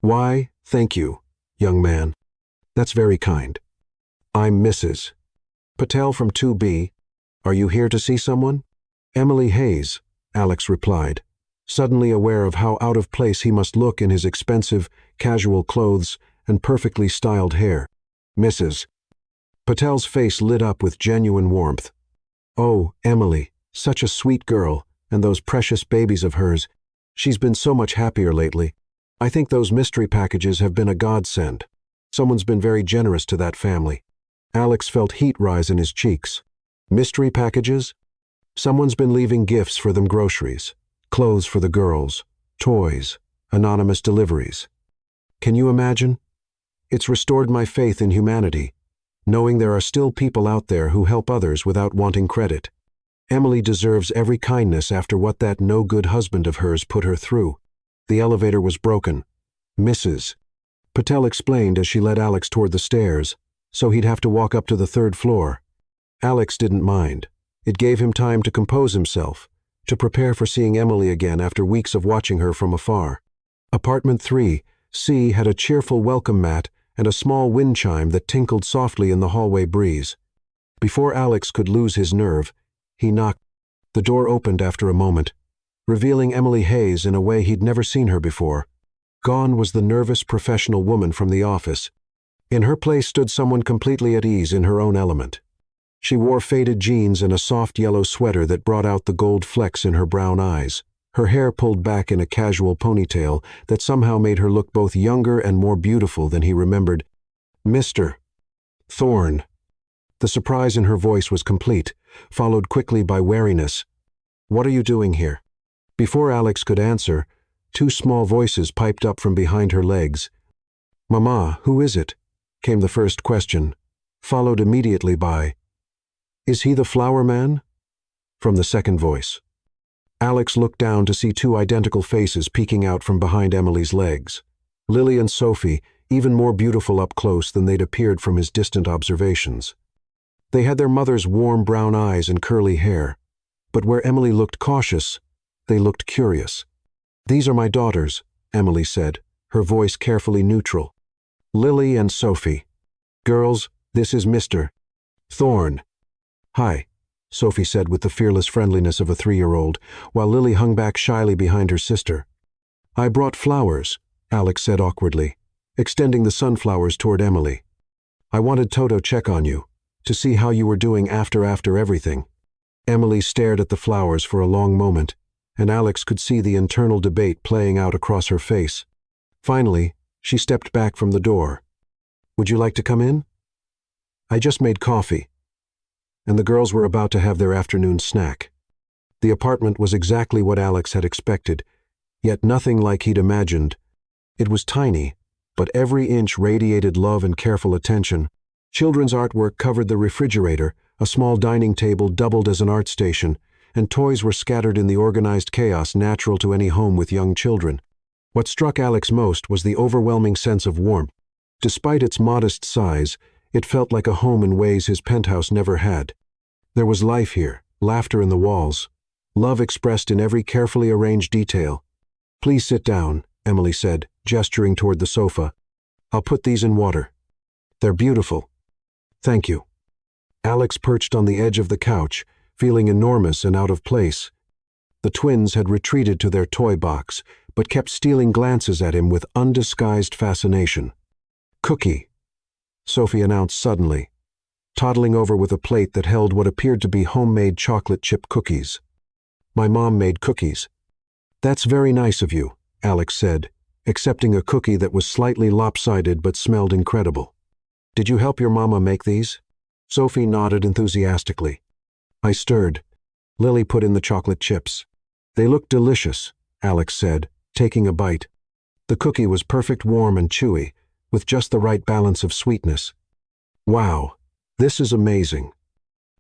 "Why, thank you, young man. That's very kind. I'm Mrs. Patel from 2B. Are you here to see someone?" "Emily Hayes," Alex replied, suddenly aware of how out of place he must look in his expensive, casual clothes and perfectly styled hair. "Mrs." Patel's face lit up with genuine warmth. "Oh, Emily, such a sweet girl, and those precious babies of hers. She's been so much happier lately. I think those mystery packages have been a godsend. Someone's been very generous to that family." Alex felt heat rise in his cheeks. Mystery packages? Someone's been leaving gifts for them, groceries, clothes for the girls, toys, anonymous deliveries. Can you imagine? It's restored my faith in humanity, knowing there are still people out there who help others without wanting credit. Emily deserves every kindness after what that no-good husband of hers put her through. The elevator was broken. "Mrs." Patel explained as she led Alex toward the stairs, so he'd have to walk up to the 3rd floor. Alex didn't mind. It gave him time to compose himself, to prepare for seeing Emily again after weeks of watching her from afar. Apartment 3C had a cheerful welcome mat and a small wind chime that tinkled softly in the hallway breeze. Before Alex could lose his nerve, he knocked. The door opened after a moment, revealing Emily Hayes in a way he'd never seen her before. Gone was the nervous professional woman from the office. In her place stood someone completely at ease in her own element. She wore faded jeans and a soft yellow sweater that brought out the gold flecks in her brown eyes, her hair pulled back in a casual ponytail that somehow made her look both younger and more beautiful than he remembered. "Mr. Thorne." The surprise in her voice was complete, followed quickly by wariness. "What are you doing here?" Before Alex could answer, 2 small voices piped up from behind her legs. "Mama, who is it?" came the first question, followed immediately by, "Is he the flower man?" from the second voice. Alex looked down to see 2 identical faces peeking out from behind Emily's legs. Lily and Sophie, even more beautiful up close than they'd appeared from his distant observations. They had their mother's warm brown eyes and curly hair, but where Emily looked cautious, they looked curious. "These are my daughters," Emily said, her voice carefully neutral. Lily and Sophie. Girls, this is Mr. Thorne. Hi, Sophie said with the fearless friendliness of a 3-year-old, while Lily hung back shyly behind her sister. I brought flowers, Alex said awkwardly, extending the sunflowers toward Emily. I wanted Toto check on you, to see how you were doing after everything. Emily stared at the flowers for a long moment, and Alex could see the internal debate playing out across her face. Finally, she stepped back from the door. Would you like to come in? I just made coffee. And the girls were about to have their afternoon snack. The apartment was exactly what Alex had expected, yet nothing like he'd imagined. It was tiny, but every inch radiated love and careful attention. Children's artwork covered the refrigerator, a small dining table doubled as an art station, and toys were scattered in the organized chaos natural to any home with young children. What struck Alex most was the overwhelming sense of warmth. Despite its modest size, it felt like a home in ways his penthouse never had. There was life here, laughter in the walls, love expressed in every carefully arranged detail. Please sit down, Emily said, gesturing toward the sofa. I'll put these in water. They're beautiful. Thank you. Alex perched on the edge of the couch, feeling enormous and out of place. The twins had retreated to their toy box, but kept stealing glances at him with undisguised fascination. Cookie, Sophie announced suddenly, toddling over with a plate that held what appeared to be homemade chocolate chip cookies. My mom made cookies. That's very nice of you, Alex said, accepting a cookie that was slightly lopsided but smelled incredible. Did you help your mama make these? Sophie nodded enthusiastically. I stirred. Lily put in the chocolate chips. They looked delicious, Alex said, taking a bite. The cookie was perfect, warm and chewy, with just the right balance of sweetness. Wow, this is amazing.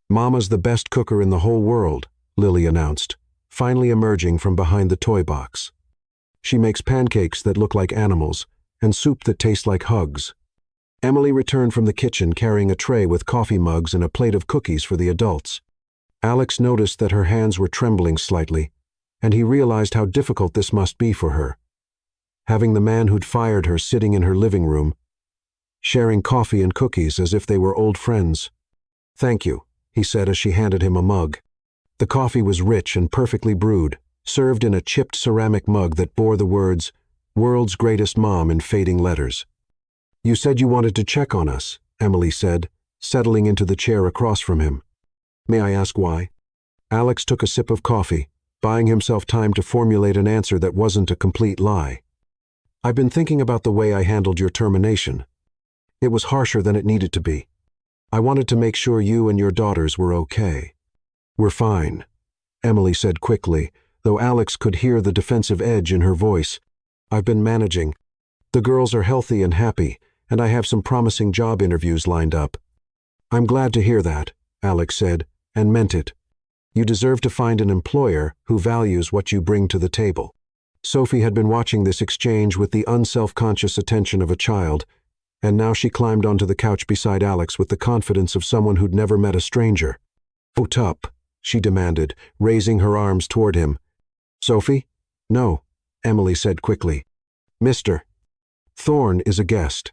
Mama's the best cooker in the whole world, Lily announced, finally emerging from behind the toy box. She makes pancakes that look like animals, and soup that tastes like hugs. Emily returned from the kitchen carrying a tray with coffee mugs and a plate of cookies for the adults. Alex noticed that her hands were trembling slightly, and he realized how difficult this must be for her. Having the man who'd fired her sitting in her living room, sharing coffee and cookies as if they were old friends. Thank you, he said as she handed him a mug. The coffee was rich and perfectly brewed, served in a chipped ceramic mug that bore the words, World's Greatest Mom in fading letters. You said you wanted to check on us, Emily said, settling into the chair across from him. May I ask why? Alex took a sip of coffee, buying himself time to formulate an answer that wasn't a complete lie. I've been thinking about the way I handled your termination. It was harsher than it needed to be. I wanted to make sure you and your daughters were okay. We're fine, Emily said quickly, though Alex could hear the defensive edge in her voice. I've been managing. The girls are healthy and happy, and I have some promising job interviews lined up. I'm glad to hear that, Alex said, and meant it. You deserve to find an employer who values what you bring to the table. Sophie had been watching this exchange with the unself-conscious attention of a child, and now she climbed onto the couch beside Alex with the confidence of someone who'd never met a stranger. Vote up, she demanded, raising her arms toward him. Sophie? No, Emily said quickly. Mr. Thorne is a guest.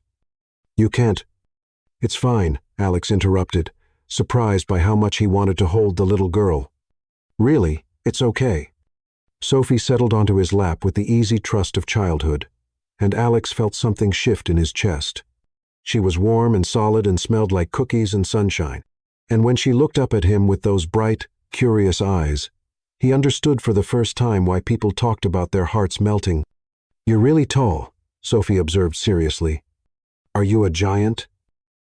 You can't. It's fine, Alex interrupted, surprised by how much he wanted to hold the little girl. Really, it's okay. Sophie settled onto his lap with the easy trust of childhood, and Alex felt something shift in his chest. She was warm and solid and smelled like cookies and sunshine, and when she looked up at him with those bright, curious eyes, he understood for the first time why people talked about their hearts melting. You're really tall, Sophie observed seriously. Are you a giant?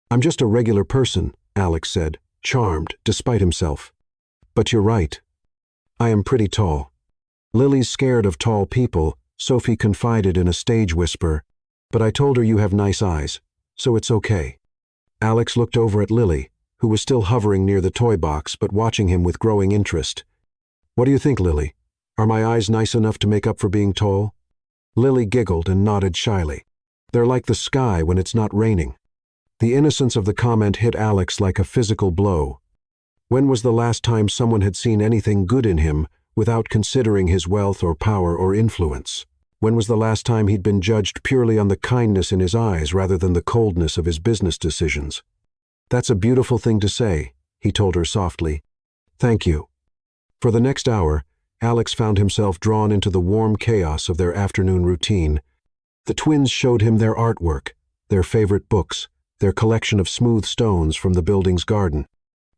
I'm just a regular person, Alex said, charmed despite himself. But you're right. I am pretty tall. Lily's scared of tall people, Sophie confided in a stage whisper, but I told her you have nice eyes, so it's okay. Alex looked over at Lily, who was still hovering near the toy box but watching him with growing interest. What do you think, Lily? Are my eyes nice enough to make up for being tall? Lily giggled and nodded shyly. They're like the sky when it's not raining. The innocence of the comment hit Alex like a physical blow. When was the last time someone had seen anything good in him without considering his wealth or power or influence? When was the last time he'd been judged purely on the kindness in his eyes rather than the coldness of his business decisions? "That's a beautiful thing to say," he told her softly. "Thank you." For the next hour, Alex found himself drawn into the warm chaos of their afternoon routine. The twins showed him their artwork, their favorite books, their collection of smooth stones from the building's garden.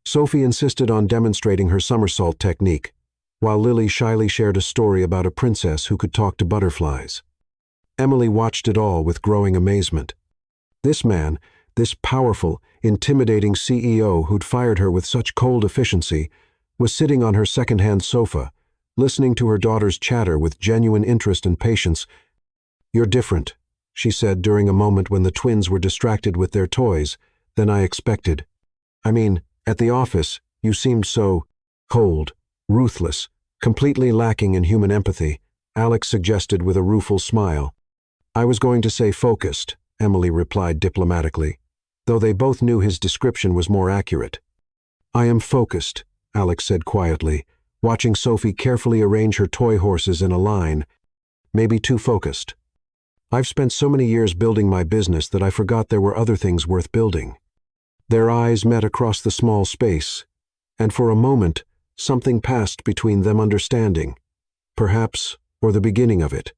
Sophie insisted on demonstrating her somersault technique, while Lily shyly shared a story about a princess who could talk to butterflies. Emily watched it all with growing amazement. This man, this powerful, intimidating CEO who'd fired her with such cold efficiency, was sitting on her second-hand sofa, listening to her daughter's chatter with genuine interest and patience. "You're different," she said during a moment when the twins were distracted with their toys, "than I expected. I mean, at the office, you seemed so cold, ruthless, completely lacking in human empathy," Alex suggested with a rueful smile. "I was going to say focused," Emily replied diplomatically, though they both knew his description was more accurate. "I am focused," Alex said quietly, watching Sophie carefully arrange her toy horses in a line. "Maybe too focused. I've spent so many years building my business that I forgot there were other things worth building." Their eyes met across the small space, and for a moment, something passed between them, understanding, perhaps, or the beginning of it.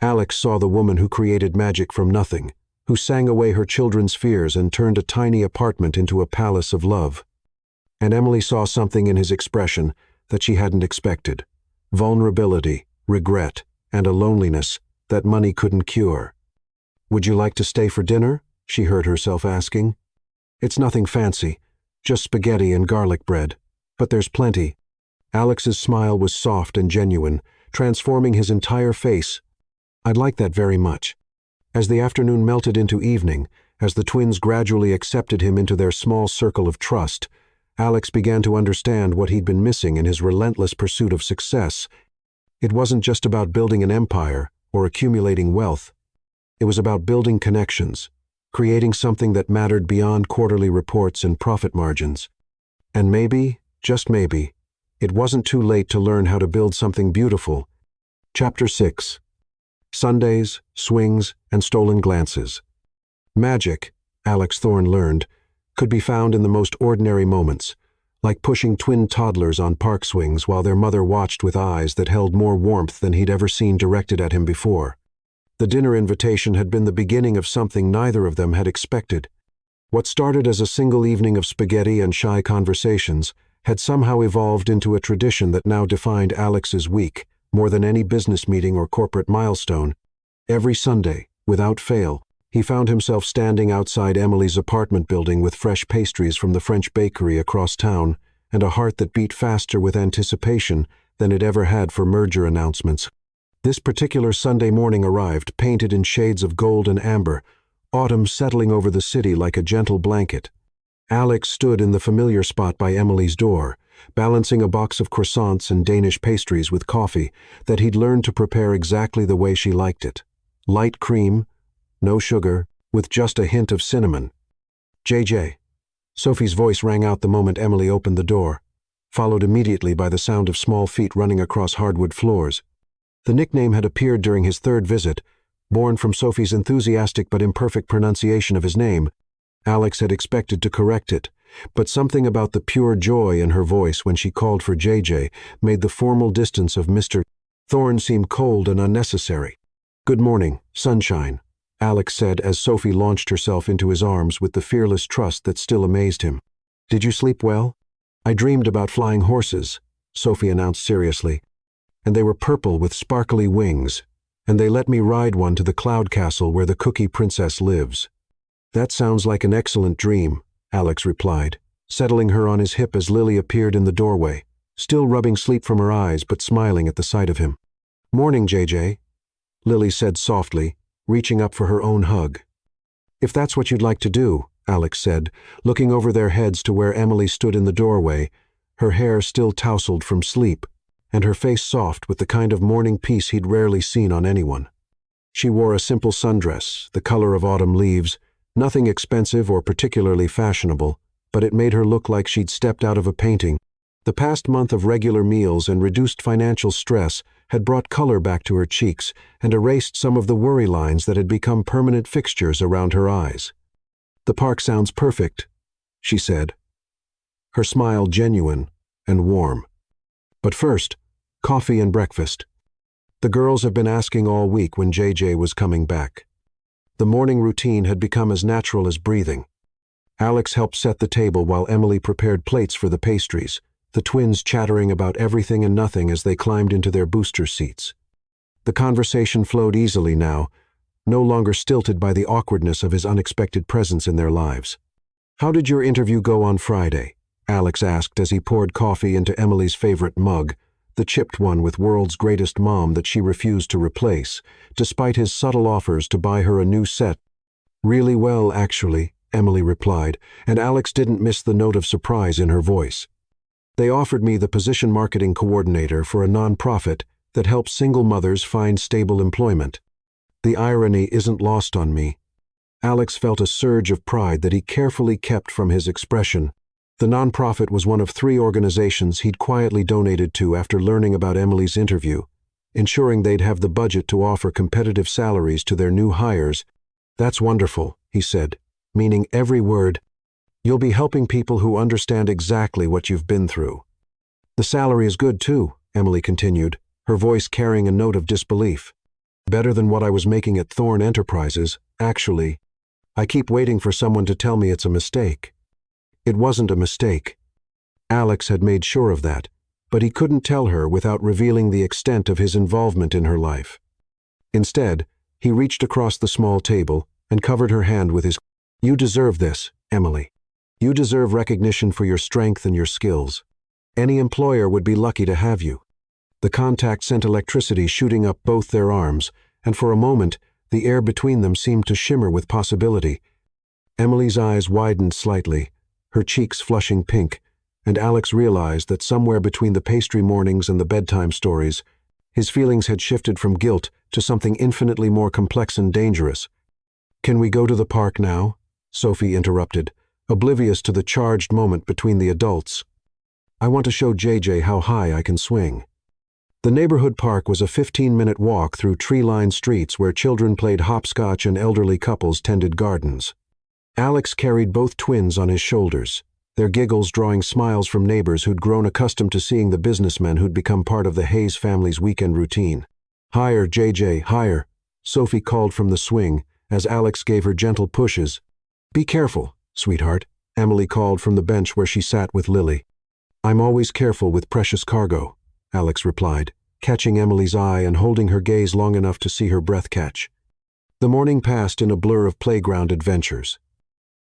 Alex saw the woman who created magic from nothing, who sang away her children's fears and turned a tiny apartment into a palace of love. And Emily saw something in his expression that she hadn't expected: vulnerability, regret, and a loneliness that money couldn't cure. "Would you like to stay for dinner?" she heard herself asking. "It's nothing fancy, just spaghetti and garlic bread, but there's plenty." Alex's smile was soft and genuine, transforming his entire face. "I'd like that very much." As the afternoon melted into evening, as the twins gradually accepted him into their small circle of trust, Alex began to understand what he'd been missing in his relentless pursuit of success. It wasn't just about building an empire or accumulating wealth. It was about building connections, creating something that mattered beyond quarterly reports and profit margins. And maybe, just maybe, it wasn't too late to learn how to build something beautiful. Chapter 6. Sundays, Swings, and Stolen Glances. Magic, Alex Thorne learned, could be found in the most ordinary moments, like pushing twin toddlers on park swings while their mother watched with eyes that held more warmth than he'd ever seen directed at him before. The dinner invitation had been the beginning of something neither of them had expected. What started as a single evening of spaghetti and shy conversations had somehow evolved into a tradition that now defined Alex's week, more than any business meeting or corporate milestone. Every Sunday, without fail, he found himself standing outside Emily's apartment building with fresh pastries from the French bakery across town and a heart that beat faster with anticipation than it ever had for merger announcements. This particular Sunday morning arrived, painted in shades of gold and amber, autumn settling over the city like a gentle blanket. Alex stood in the familiar spot by Emily's door, balancing a box of croissants and Danish pastries with coffee that he'd learned to prepare exactly the way she liked it. Light cream, no sugar, with just a hint of cinnamon. "JJ." Sophie's voice rang out the moment Emily opened the door, followed immediately by the sound of small feet running across hardwood floors. The nickname had appeared during his third visit, born from Sophie's enthusiastic but imperfect pronunciation of his name. Alex had expected to correct it, but something about the pure joy in her voice when she called for JJ made the formal distance of Mr. Thorne seem cold and unnecessary. "Good morning, sunshine," Alex said as Sophie launched herself into his arms with the fearless trust that still amazed him. "Did you sleep well?" "I dreamed about flying horses," Sophie announced seriously, "and they were purple with sparkly wings, and they let me ride one to the cloud castle where the Cookie Princess lives." "That sounds like an excellent dream," Alex replied, settling her on his hip as Lily appeared in the doorway, still rubbing sleep from her eyes but smiling at the sight of him. "Morning, JJ," Lily said softly, reaching up for her own hug. "If that's what you'd like to do," Alex said, looking over their heads to where Emily stood in the doorway, her hair still tousled from sleep, and her face soft with the kind of morning peace he'd rarely seen on anyone. She wore a simple sundress, the color of autumn leaves, nothing expensive or particularly fashionable, but it made her look like she'd stepped out of a painting. The past month of regular meals and reduced financial stress had brought color back to her cheeks and erased some of the worry lines that had become permanent fixtures around her eyes. "The park sounds perfect," she said, her smile genuine and warm. "But first, coffee and breakfast. The girls have been asking all week when JJ was coming back." The morning routine had become as natural as breathing. Alex helped set the table while Emily prepared plates for the pastries, the twins chattering about everything and nothing as they climbed into their booster seats. The conversation flowed easily now, no longer stilted by the awkwardness of his unexpected presence in their lives. "How did your interview go on Friday?" Alex asked as he poured coffee into Emily's favorite mug, the chipped one with World's Greatest Mom that she refused to replace, despite his subtle offers to buy her a new set. "Really well, actually," Emily replied, and Alex didn't miss the note of surprise in her voice. "They offered me the position marketing coordinator for a nonprofit that helps single mothers find stable employment. The irony isn't lost on me." Alex felt a surge of pride that he carefully kept from his expression. The nonprofit was one of 3 organizations he'd quietly donated to after learning about Emily's interview, ensuring they'd have the budget to offer competitive salaries to their new hires. "That's wonderful," he said, meaning every word. "You'll be helping people who understand exactly what you've been through." "The salary is good too," Emily continued, her voice carrying a note of disbelief. "Better than what I was making at Thorne Enterprises, actually. I keep waiting for someone to tell me it's a mistake." It wasn't a mistake. Alex had made sure of that, but he couldn't tell her without revealing the extent of his involvement in her life. Instead, he reached across the small table and covered her hand with his. "You deserve this, Emily. You deserve recognition for your strength and your skills. Any employer would be lucky to have you." The contact sent electricity shooting up both their arms, and for a moment, the air between them seemed to shimmer with possibility. Emily's eyes widened slightly, her cheeks flushing pink, and Alex realized that somewhere between the pastry mornings and the bedtime stories, his feelings had shifted from guilt to something infinitely more complex and dangerous. "Can we go to the park now?" Sophie interrupted, oblivious to the charged moment between the adults. "I want to show JJ how high I can swing." The neighborhood park was a 15-minute walk through tree-lined streets where children played hopscotch and elderly couples tended gardens. Alex carried both twins on his shoulders, their giggles drawing smiles from neighbors who'd grown accustomed to seeing the businessmen who'd become part of the Hayes family's weekend routine. "Higher, JJ, higher," Sophie called from the swing as Alex gave her gentle pushes. "Be careful, sweetheart," Emily called from the bench where she sat with Lily. "I'm always careful with precious cargo," Alex replied, catching Emily's eye and holding her gaze long enough to see her breath catch. The morning passed in a blur of playground adventures.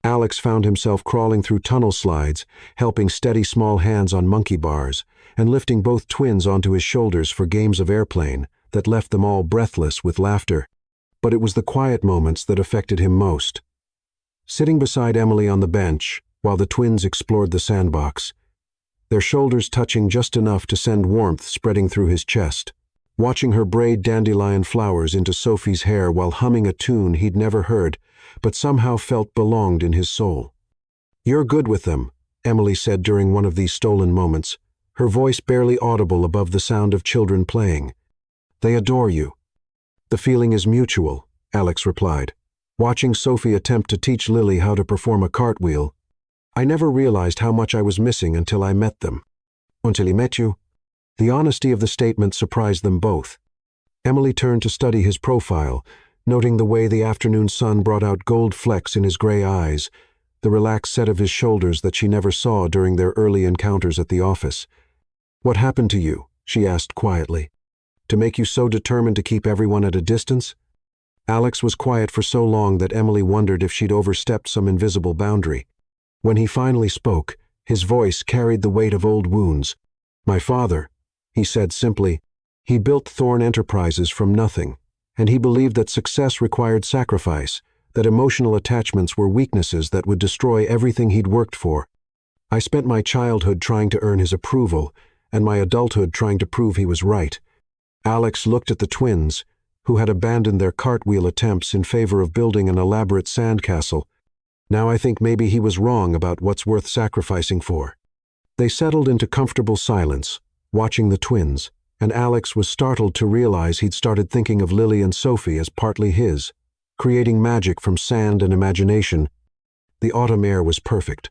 Alex found himself crawling through tunnel slides, helping steady small hands on monkey bars, and lifting both twins onto his shoulders for games of airplane that left them all breathless with laughter. But it was the quiet moments that affected him most. Sitting beside Emily on the bench, while the twins explored the sandbox, their shoulders touching just enough to send warmth spreading through his chest, watching her braid dandelion flowers into Sophie's hair while humming a tune he'd never heard, but somehow felt belonged in his soul. "You're good with them," Emily said during one of these stolen moments, her voice barely audible above the sound of children playing. "They adore you." "The feeling is mutual," Alex replied, watching Sophie attempt to teach Lily how to perform a cartwheel. "I never realized how much I was missing until I met them." "Until he met you?" The honesty of the statement surprised them both. Emily turned to study his profile, noting the way the afternoon sun brought out gold flecks in his gray eyes, the relaxed set of his shoulders that she never saw during their early encounters at the office. "What happened to you?" she asked quietly. "To make you so determined to keep everyone at a distance?" Alex was quiet for so long that Emily wondered if she'd overstepped some invisible boundary. When he finally spoke, his voice carried the weight of old wounds. "My father," he said simply. "He built Thorne Enterprises from nothing, and he believed that success required sacrifice, that emotional attachments were weaknesses that would destroy everything he'd worked for. I spent my childhood trying to earn his approval, and my adulthood trying to prove he was right." Alex looked at the twins, who had abandoned their cartwheel attempts in favor of building an elaborate sandcastle. "Now I think maybe he was wrong about what's worth sacrificing for." They settled into comfortable silence, watching the twins, and Alex was startled to realize he'd started thinking of Lily and Sophie as partly his, creating magic from sand and imagination. The autumn air was perfect,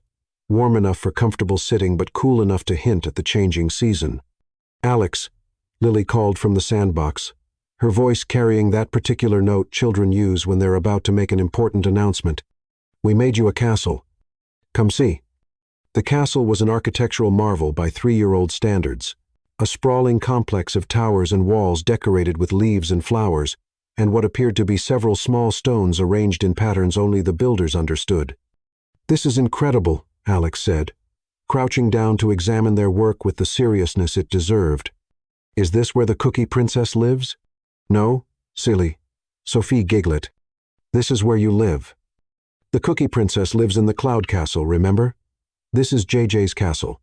warm enough for comfortable sitting but cool enough to hint at the changing season. "Alex," Lily called from the sandbox, her voice carrying that particular note children use when they're about to make an important announcement. "We made you a castle. Come see." The castle was an architectural marvel by 3-year-old standards, a sprawling complex of towers and walls decorated with leaves and flowers, and what appeared to be several small stones arranged in patterns only the builders understood. "This is incredible," Alex said, crouching down to examine their work with the seriousness it deserved. "Is this where the Cookie Princess lives?" "No, silly," Sophie giggled. "This is where you live. The Cookie Princess lives in the Cloud Castle, remember? This is JJ's castle."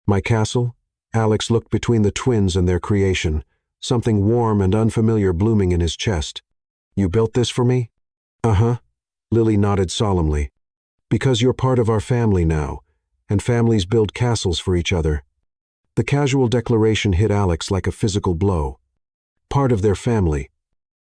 "My castle?" Alex looked between the twins and their creation, something warm and unfamiliar blooming in his chest. "You built this for me?" "Uh-huh," Lily nodded solemnly. "Because you're part of our family now, and families build castles for each other." The casual declaration hit Alex like a physical blow. Part of their family.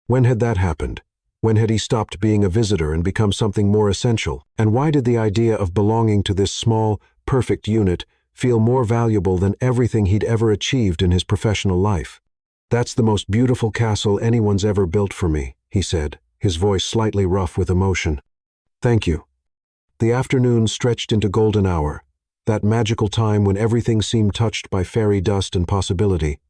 When had that happened? When had he stopped being a visitor and become something more essential? And why did the idea of belonging to this small, perfect unit feel more valuable than everything he'd ever achieved in his professional life? "That's the most beautiful castle anyone's ever built for me," he said, his voice slightly rough with emotion. "Thank you." The afternoon stretched into golden hour, that magical time when everything seemed touched by fairy dust and possibility.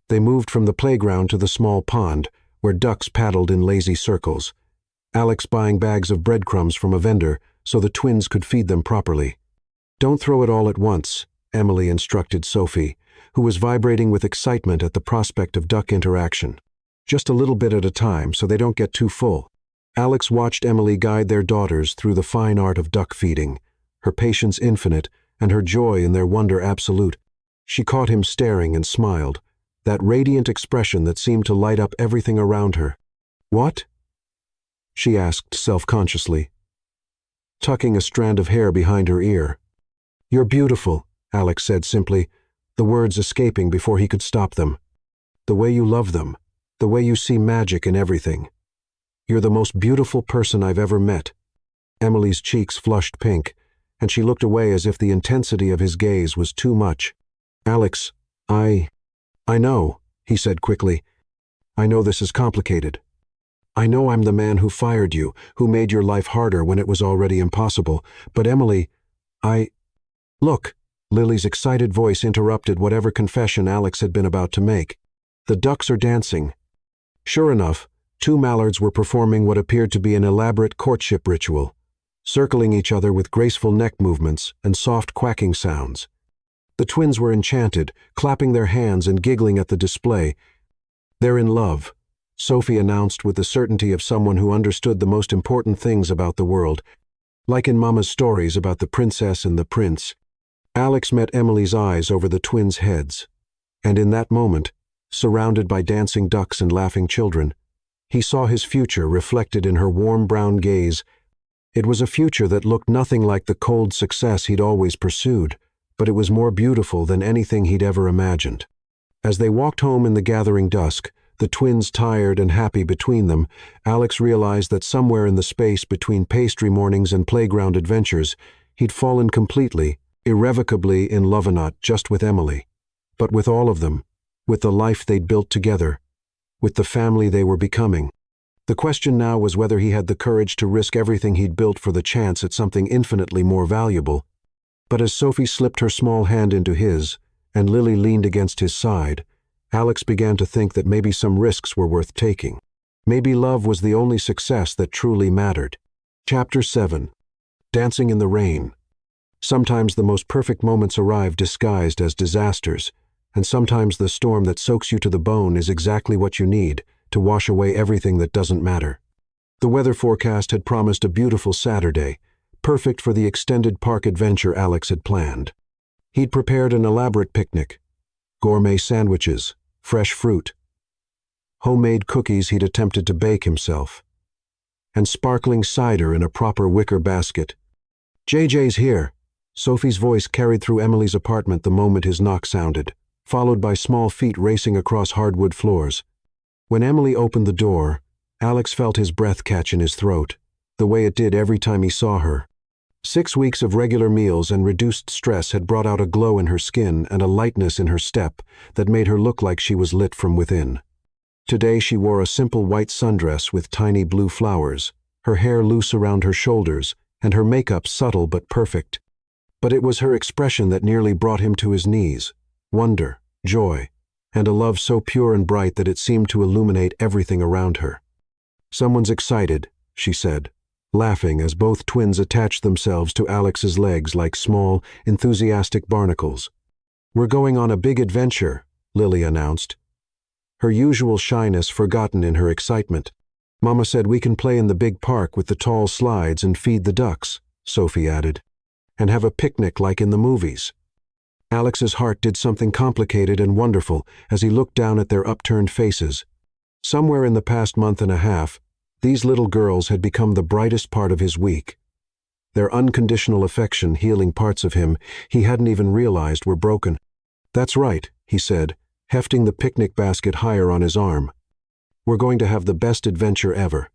They moved from the playground to the small pond, where ducks paddled in lazy circles, Alex buying bags of breadcrumbs from a vendor so the twins could feed them properly. "Don't throw it all at once," Emily instructed Sophie, who was vibrating with excitement at the prospect of duck interaction. "Just a little bit at a time so they don't get too full." Alex watched Emily guide their daughters through the fine art of duck feeding, her patience infinite and her joy in their wonder absolute. She caught him staring and smiled, that radiant expression that seemed to light up everything around her. "What?" she asked self-consciously, tucking a strand of hair behind her ear. "You're beautiful," Alex said simply, the words escaping before he could stop them. "The way you love them, the way you see magic in everything. You're the most beautiful person I've ever met." Emily's cheeks flushed pink, and she looked away as if the intensity of his gaze was too much. "Alex, I know," he said quickly. "I know this is complicated. I know I'm the man who fired you, who made your life harder when it was already impossible. But Emily, Look," Lily's excited voice interrupted whatever confession Alex had been about to make. "The ducks are dancing." Sure enough, 2 mallards were performing what appeared to be an elaborate courtship ritual, circling each other with graceful neck movements and soft quacking sounds. The twins were enchanted, clapping their hands and giggling at the display. "They're in love," Sophie announced with the certainty of someone who understood the most important things about the world, like in Mama's stories about the princess and the prince. Alex met Emily's eyes over the twins' heads, and in that moment, surrounded by dancing ducks and laughing children, he saw his future reflected in her warm brown gaze. It was a future that looked nothing like the cold success he'd always pursued, but it was more beautiful than anything he'd ever imagined. As they walked home in the gathering dusk, the twins tired and happy between them, Alex realized that somewhere in the space between pastry mornings and playground adventures, he'd fallen completely, irrevocably in love, not just with Emily, but with all of them, with the life they'd built together, with the family they were becoming. The question now was whether he had the courage to risk everything he'd built for the chance at something infinitely more valuable. But as Sophie slipped her small hand into his, and Lily leaned against his side, Alex began to think that maybe some risks were worth taking. Maybe love was the only success that truly mattered. Chapter 7. Dancing in the Rain. Sometimes the most perfect moments arrive disguised as disasters, and sometimes the storm that soaks you to the bone is exactly what you need to wash away everything that doesn't matter. The weather forecast had promised a beautiful Saturday, perfect for the extended park adventure Alex had planned. He'd prepared an elaborate picnic, gourmet sandwiches, fresh fruit, homemade cookies he'd attempted to bake himself, and sparkling cider in a proper wicker basket. "JJ's here," Sophie's voice carried through Emily's apartment the moment his knock sounded, followed by small feet racing across hardwood floors. When Emily opened the door, Alex felt his breath catch in his throat, the way it did every time he saw her. 6 weeks of regular meals and reduced stress had brought out a glow in her skin and a lightness in her step that made her look like she was lit from within. Today she wore a simple white sundress with tiny blue flowers, her hair loose around her shoulders, and her makeup subtle but perfect. But it was her expression that nearly brought him to his knees. Wonder, joy, and a love so pure and bright that it seemed to illuminate everything around her. "Someone's excited," she said, laughing as both twins attached themselves to Alex's legs like small, enthusiastic barnacles. "We're going on a big adventure," Lily announced, her usual shyness forgotten in her excitement. "Mama said we can play in the big park with the tall slides and feed the ducks," Sophie added, "and have a picnic like in the movies." Alex's heart did something complicated and wonderful as he looked down at their upturned faces. Somewhere in the past month and a half, these little girls had become the brightest part of his week. Their unconditional affection healing parts of him he hadn't even realized were broken. "That's right," he said, hefting the picnic basket higher on his arm. "We're going to have the best adventure ever.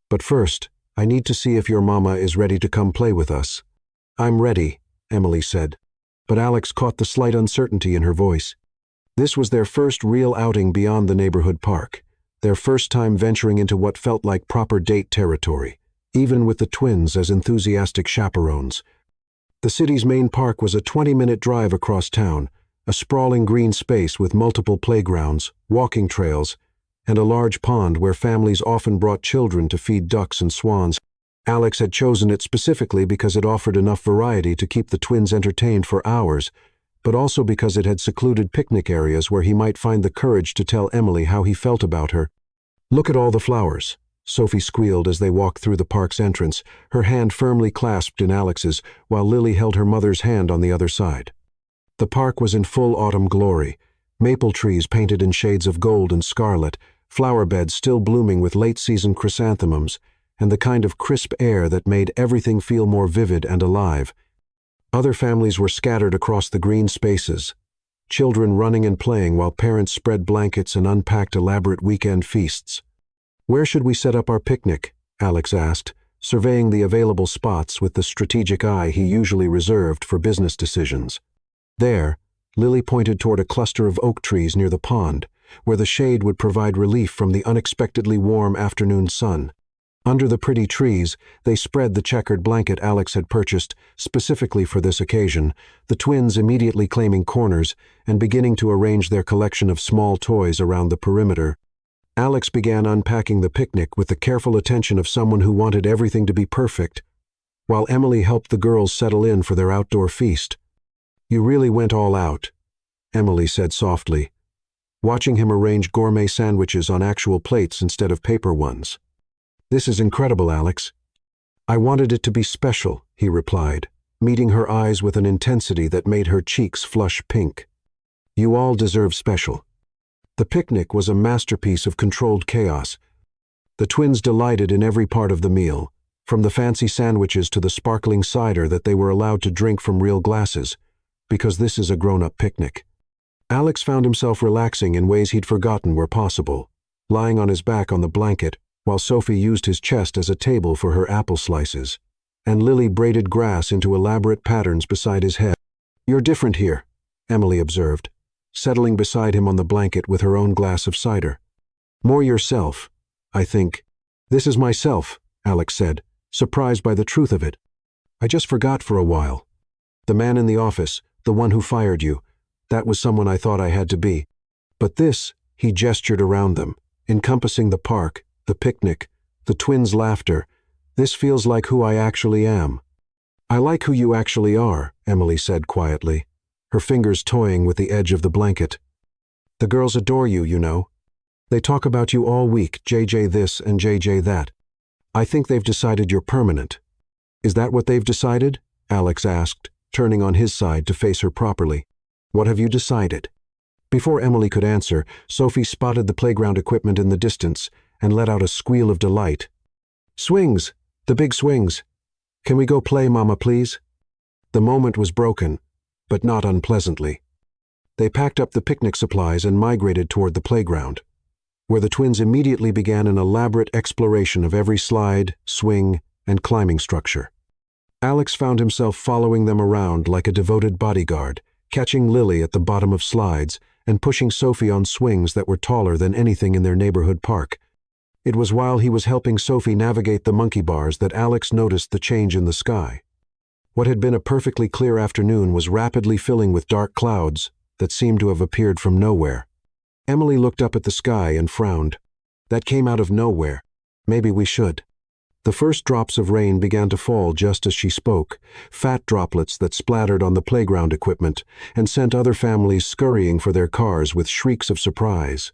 But first, I need to see if your mama is ready to come play with us." "I'm ready," Emily said, but Alex caught the slight uncertainty in her voice. This was their first real outing beyond the neighborhood park, their first time venturing into what felt like proper date territory, even with the twins as enthusiastic chaperones. The city's main park was a 20-minute drive across town, a sprawling green space with multiple playgrounds, walking trails, and a large pond where families often brought children to feed ducks and swans. Alex had chosen it specifically because it offered enough variety to keep the twins entertained for hours, but also because it had secluded picnic areas where he might find the courage to tell Emily how he felt about her. "Look at all the flowers," Sophie squealed as they walked through the park's entrance, her hand firmly clasped in Alex's, while Lily held her mother's hand on the other side. The park was in full autumn glory, maple trees painted in shades of gold and scarlet, flower beds still blooming with late-season chrysanthemums, and the kind of crisp air that made everything feel more vivid and alive. Other families were scattered across the green spaces, children running and playing while parents spread blankets and unpacked elaborate weekend feasts. "Where should we set up our picnic?" Alex asked, surveying the available spots with the strategic eye he usually reserved for business decisions. "There," Lily pointed toward a cluster of oak trees near the pond, where the shade would provide relief from the unexpectedly warm afternoon sun. Under the pretty trees, they spread the checkered blanket Alex had purchased specifically for this occasion, the twins immediately claiming corners and beginning to arrange their collection of small toys around the perimeter. Alex began unpacking the picnic with the careful attention of someone who wanted everything to be perfect, while Emily helped the girls settle in for their outdoor feast. "You really went all out," Emily said softly, watching him arrange gourmet sandwiches on actual plates instead of paper ones. "This is incredible, Alex." "I wanted it to be special," he replied, meeting her eyes with an intensity that made her cheeks flush pink. "You all deserve special." The picnic was a masterpiece of controlled chaos. The twins delighted in every part of the meal, from the fancy sandwiches to the sparkling cider that they were allowed to drink from real glasses, because this is a grown-up picnic. Alex found himself relaxing in ways he'd forgotten were possible, lying on his back on the blanket, while Sophie used his chest as a table for her apple slices, and Lily braided grass into elaborate patterns beside his head. "You're different here," Emily observed, settling beside him on the blanket with her own glass of cider. "More yourself, I think." "This is myself," Alex said, surprised by the truth of it. "I just forgot for a while. The man in the office, the one who fired you, that was someone I thought I had to be. But this," he gestured around them, encompassing the park, the picnic, the twins' laughter, "this feels like who I actually am." "I like who you actually are," Emily said quietly, her fingers toying with the edge of the blanket. "The girls adore you, you know. They talk about you all week, JJ this and JJ that. I think they've decided you're permanent." "Is that what they've decided?" Alex asked, turning on his side to face her properly. "What have you decided?" Before Emily could answer, Sophie spotted the playground equipment in the distance and let out a squeal of delight. "Swings! The big swings! Can we go play, Mama, please?" The moment was broken, but not unpleasantly. They packed up the picnic supplies and migrated toward the playground, where the twins immediately began an elaborate exploration of every slide, swing, and climbing structure. Alex found himself following them around like a devoted bodyguard, catching Lily at the bottom of slides and pushing Sophie on swings that were taller than anything in their neighborhood park. It was while he was helping Sophie navigate the monkey bars that Alex noticed the change in the sky. What had been a perfectly clear afternoon was rapidly filling with dark clouds that seemed to have appeared from nowhere. Emily looked up at the sky and frowned. That came out of nowhere. Maybe we should. The first drops of rain began to fall just as she spoke, fat droplets that splattered on the playground equipment and sent other families scurrying for their cars with shrieks of surprise.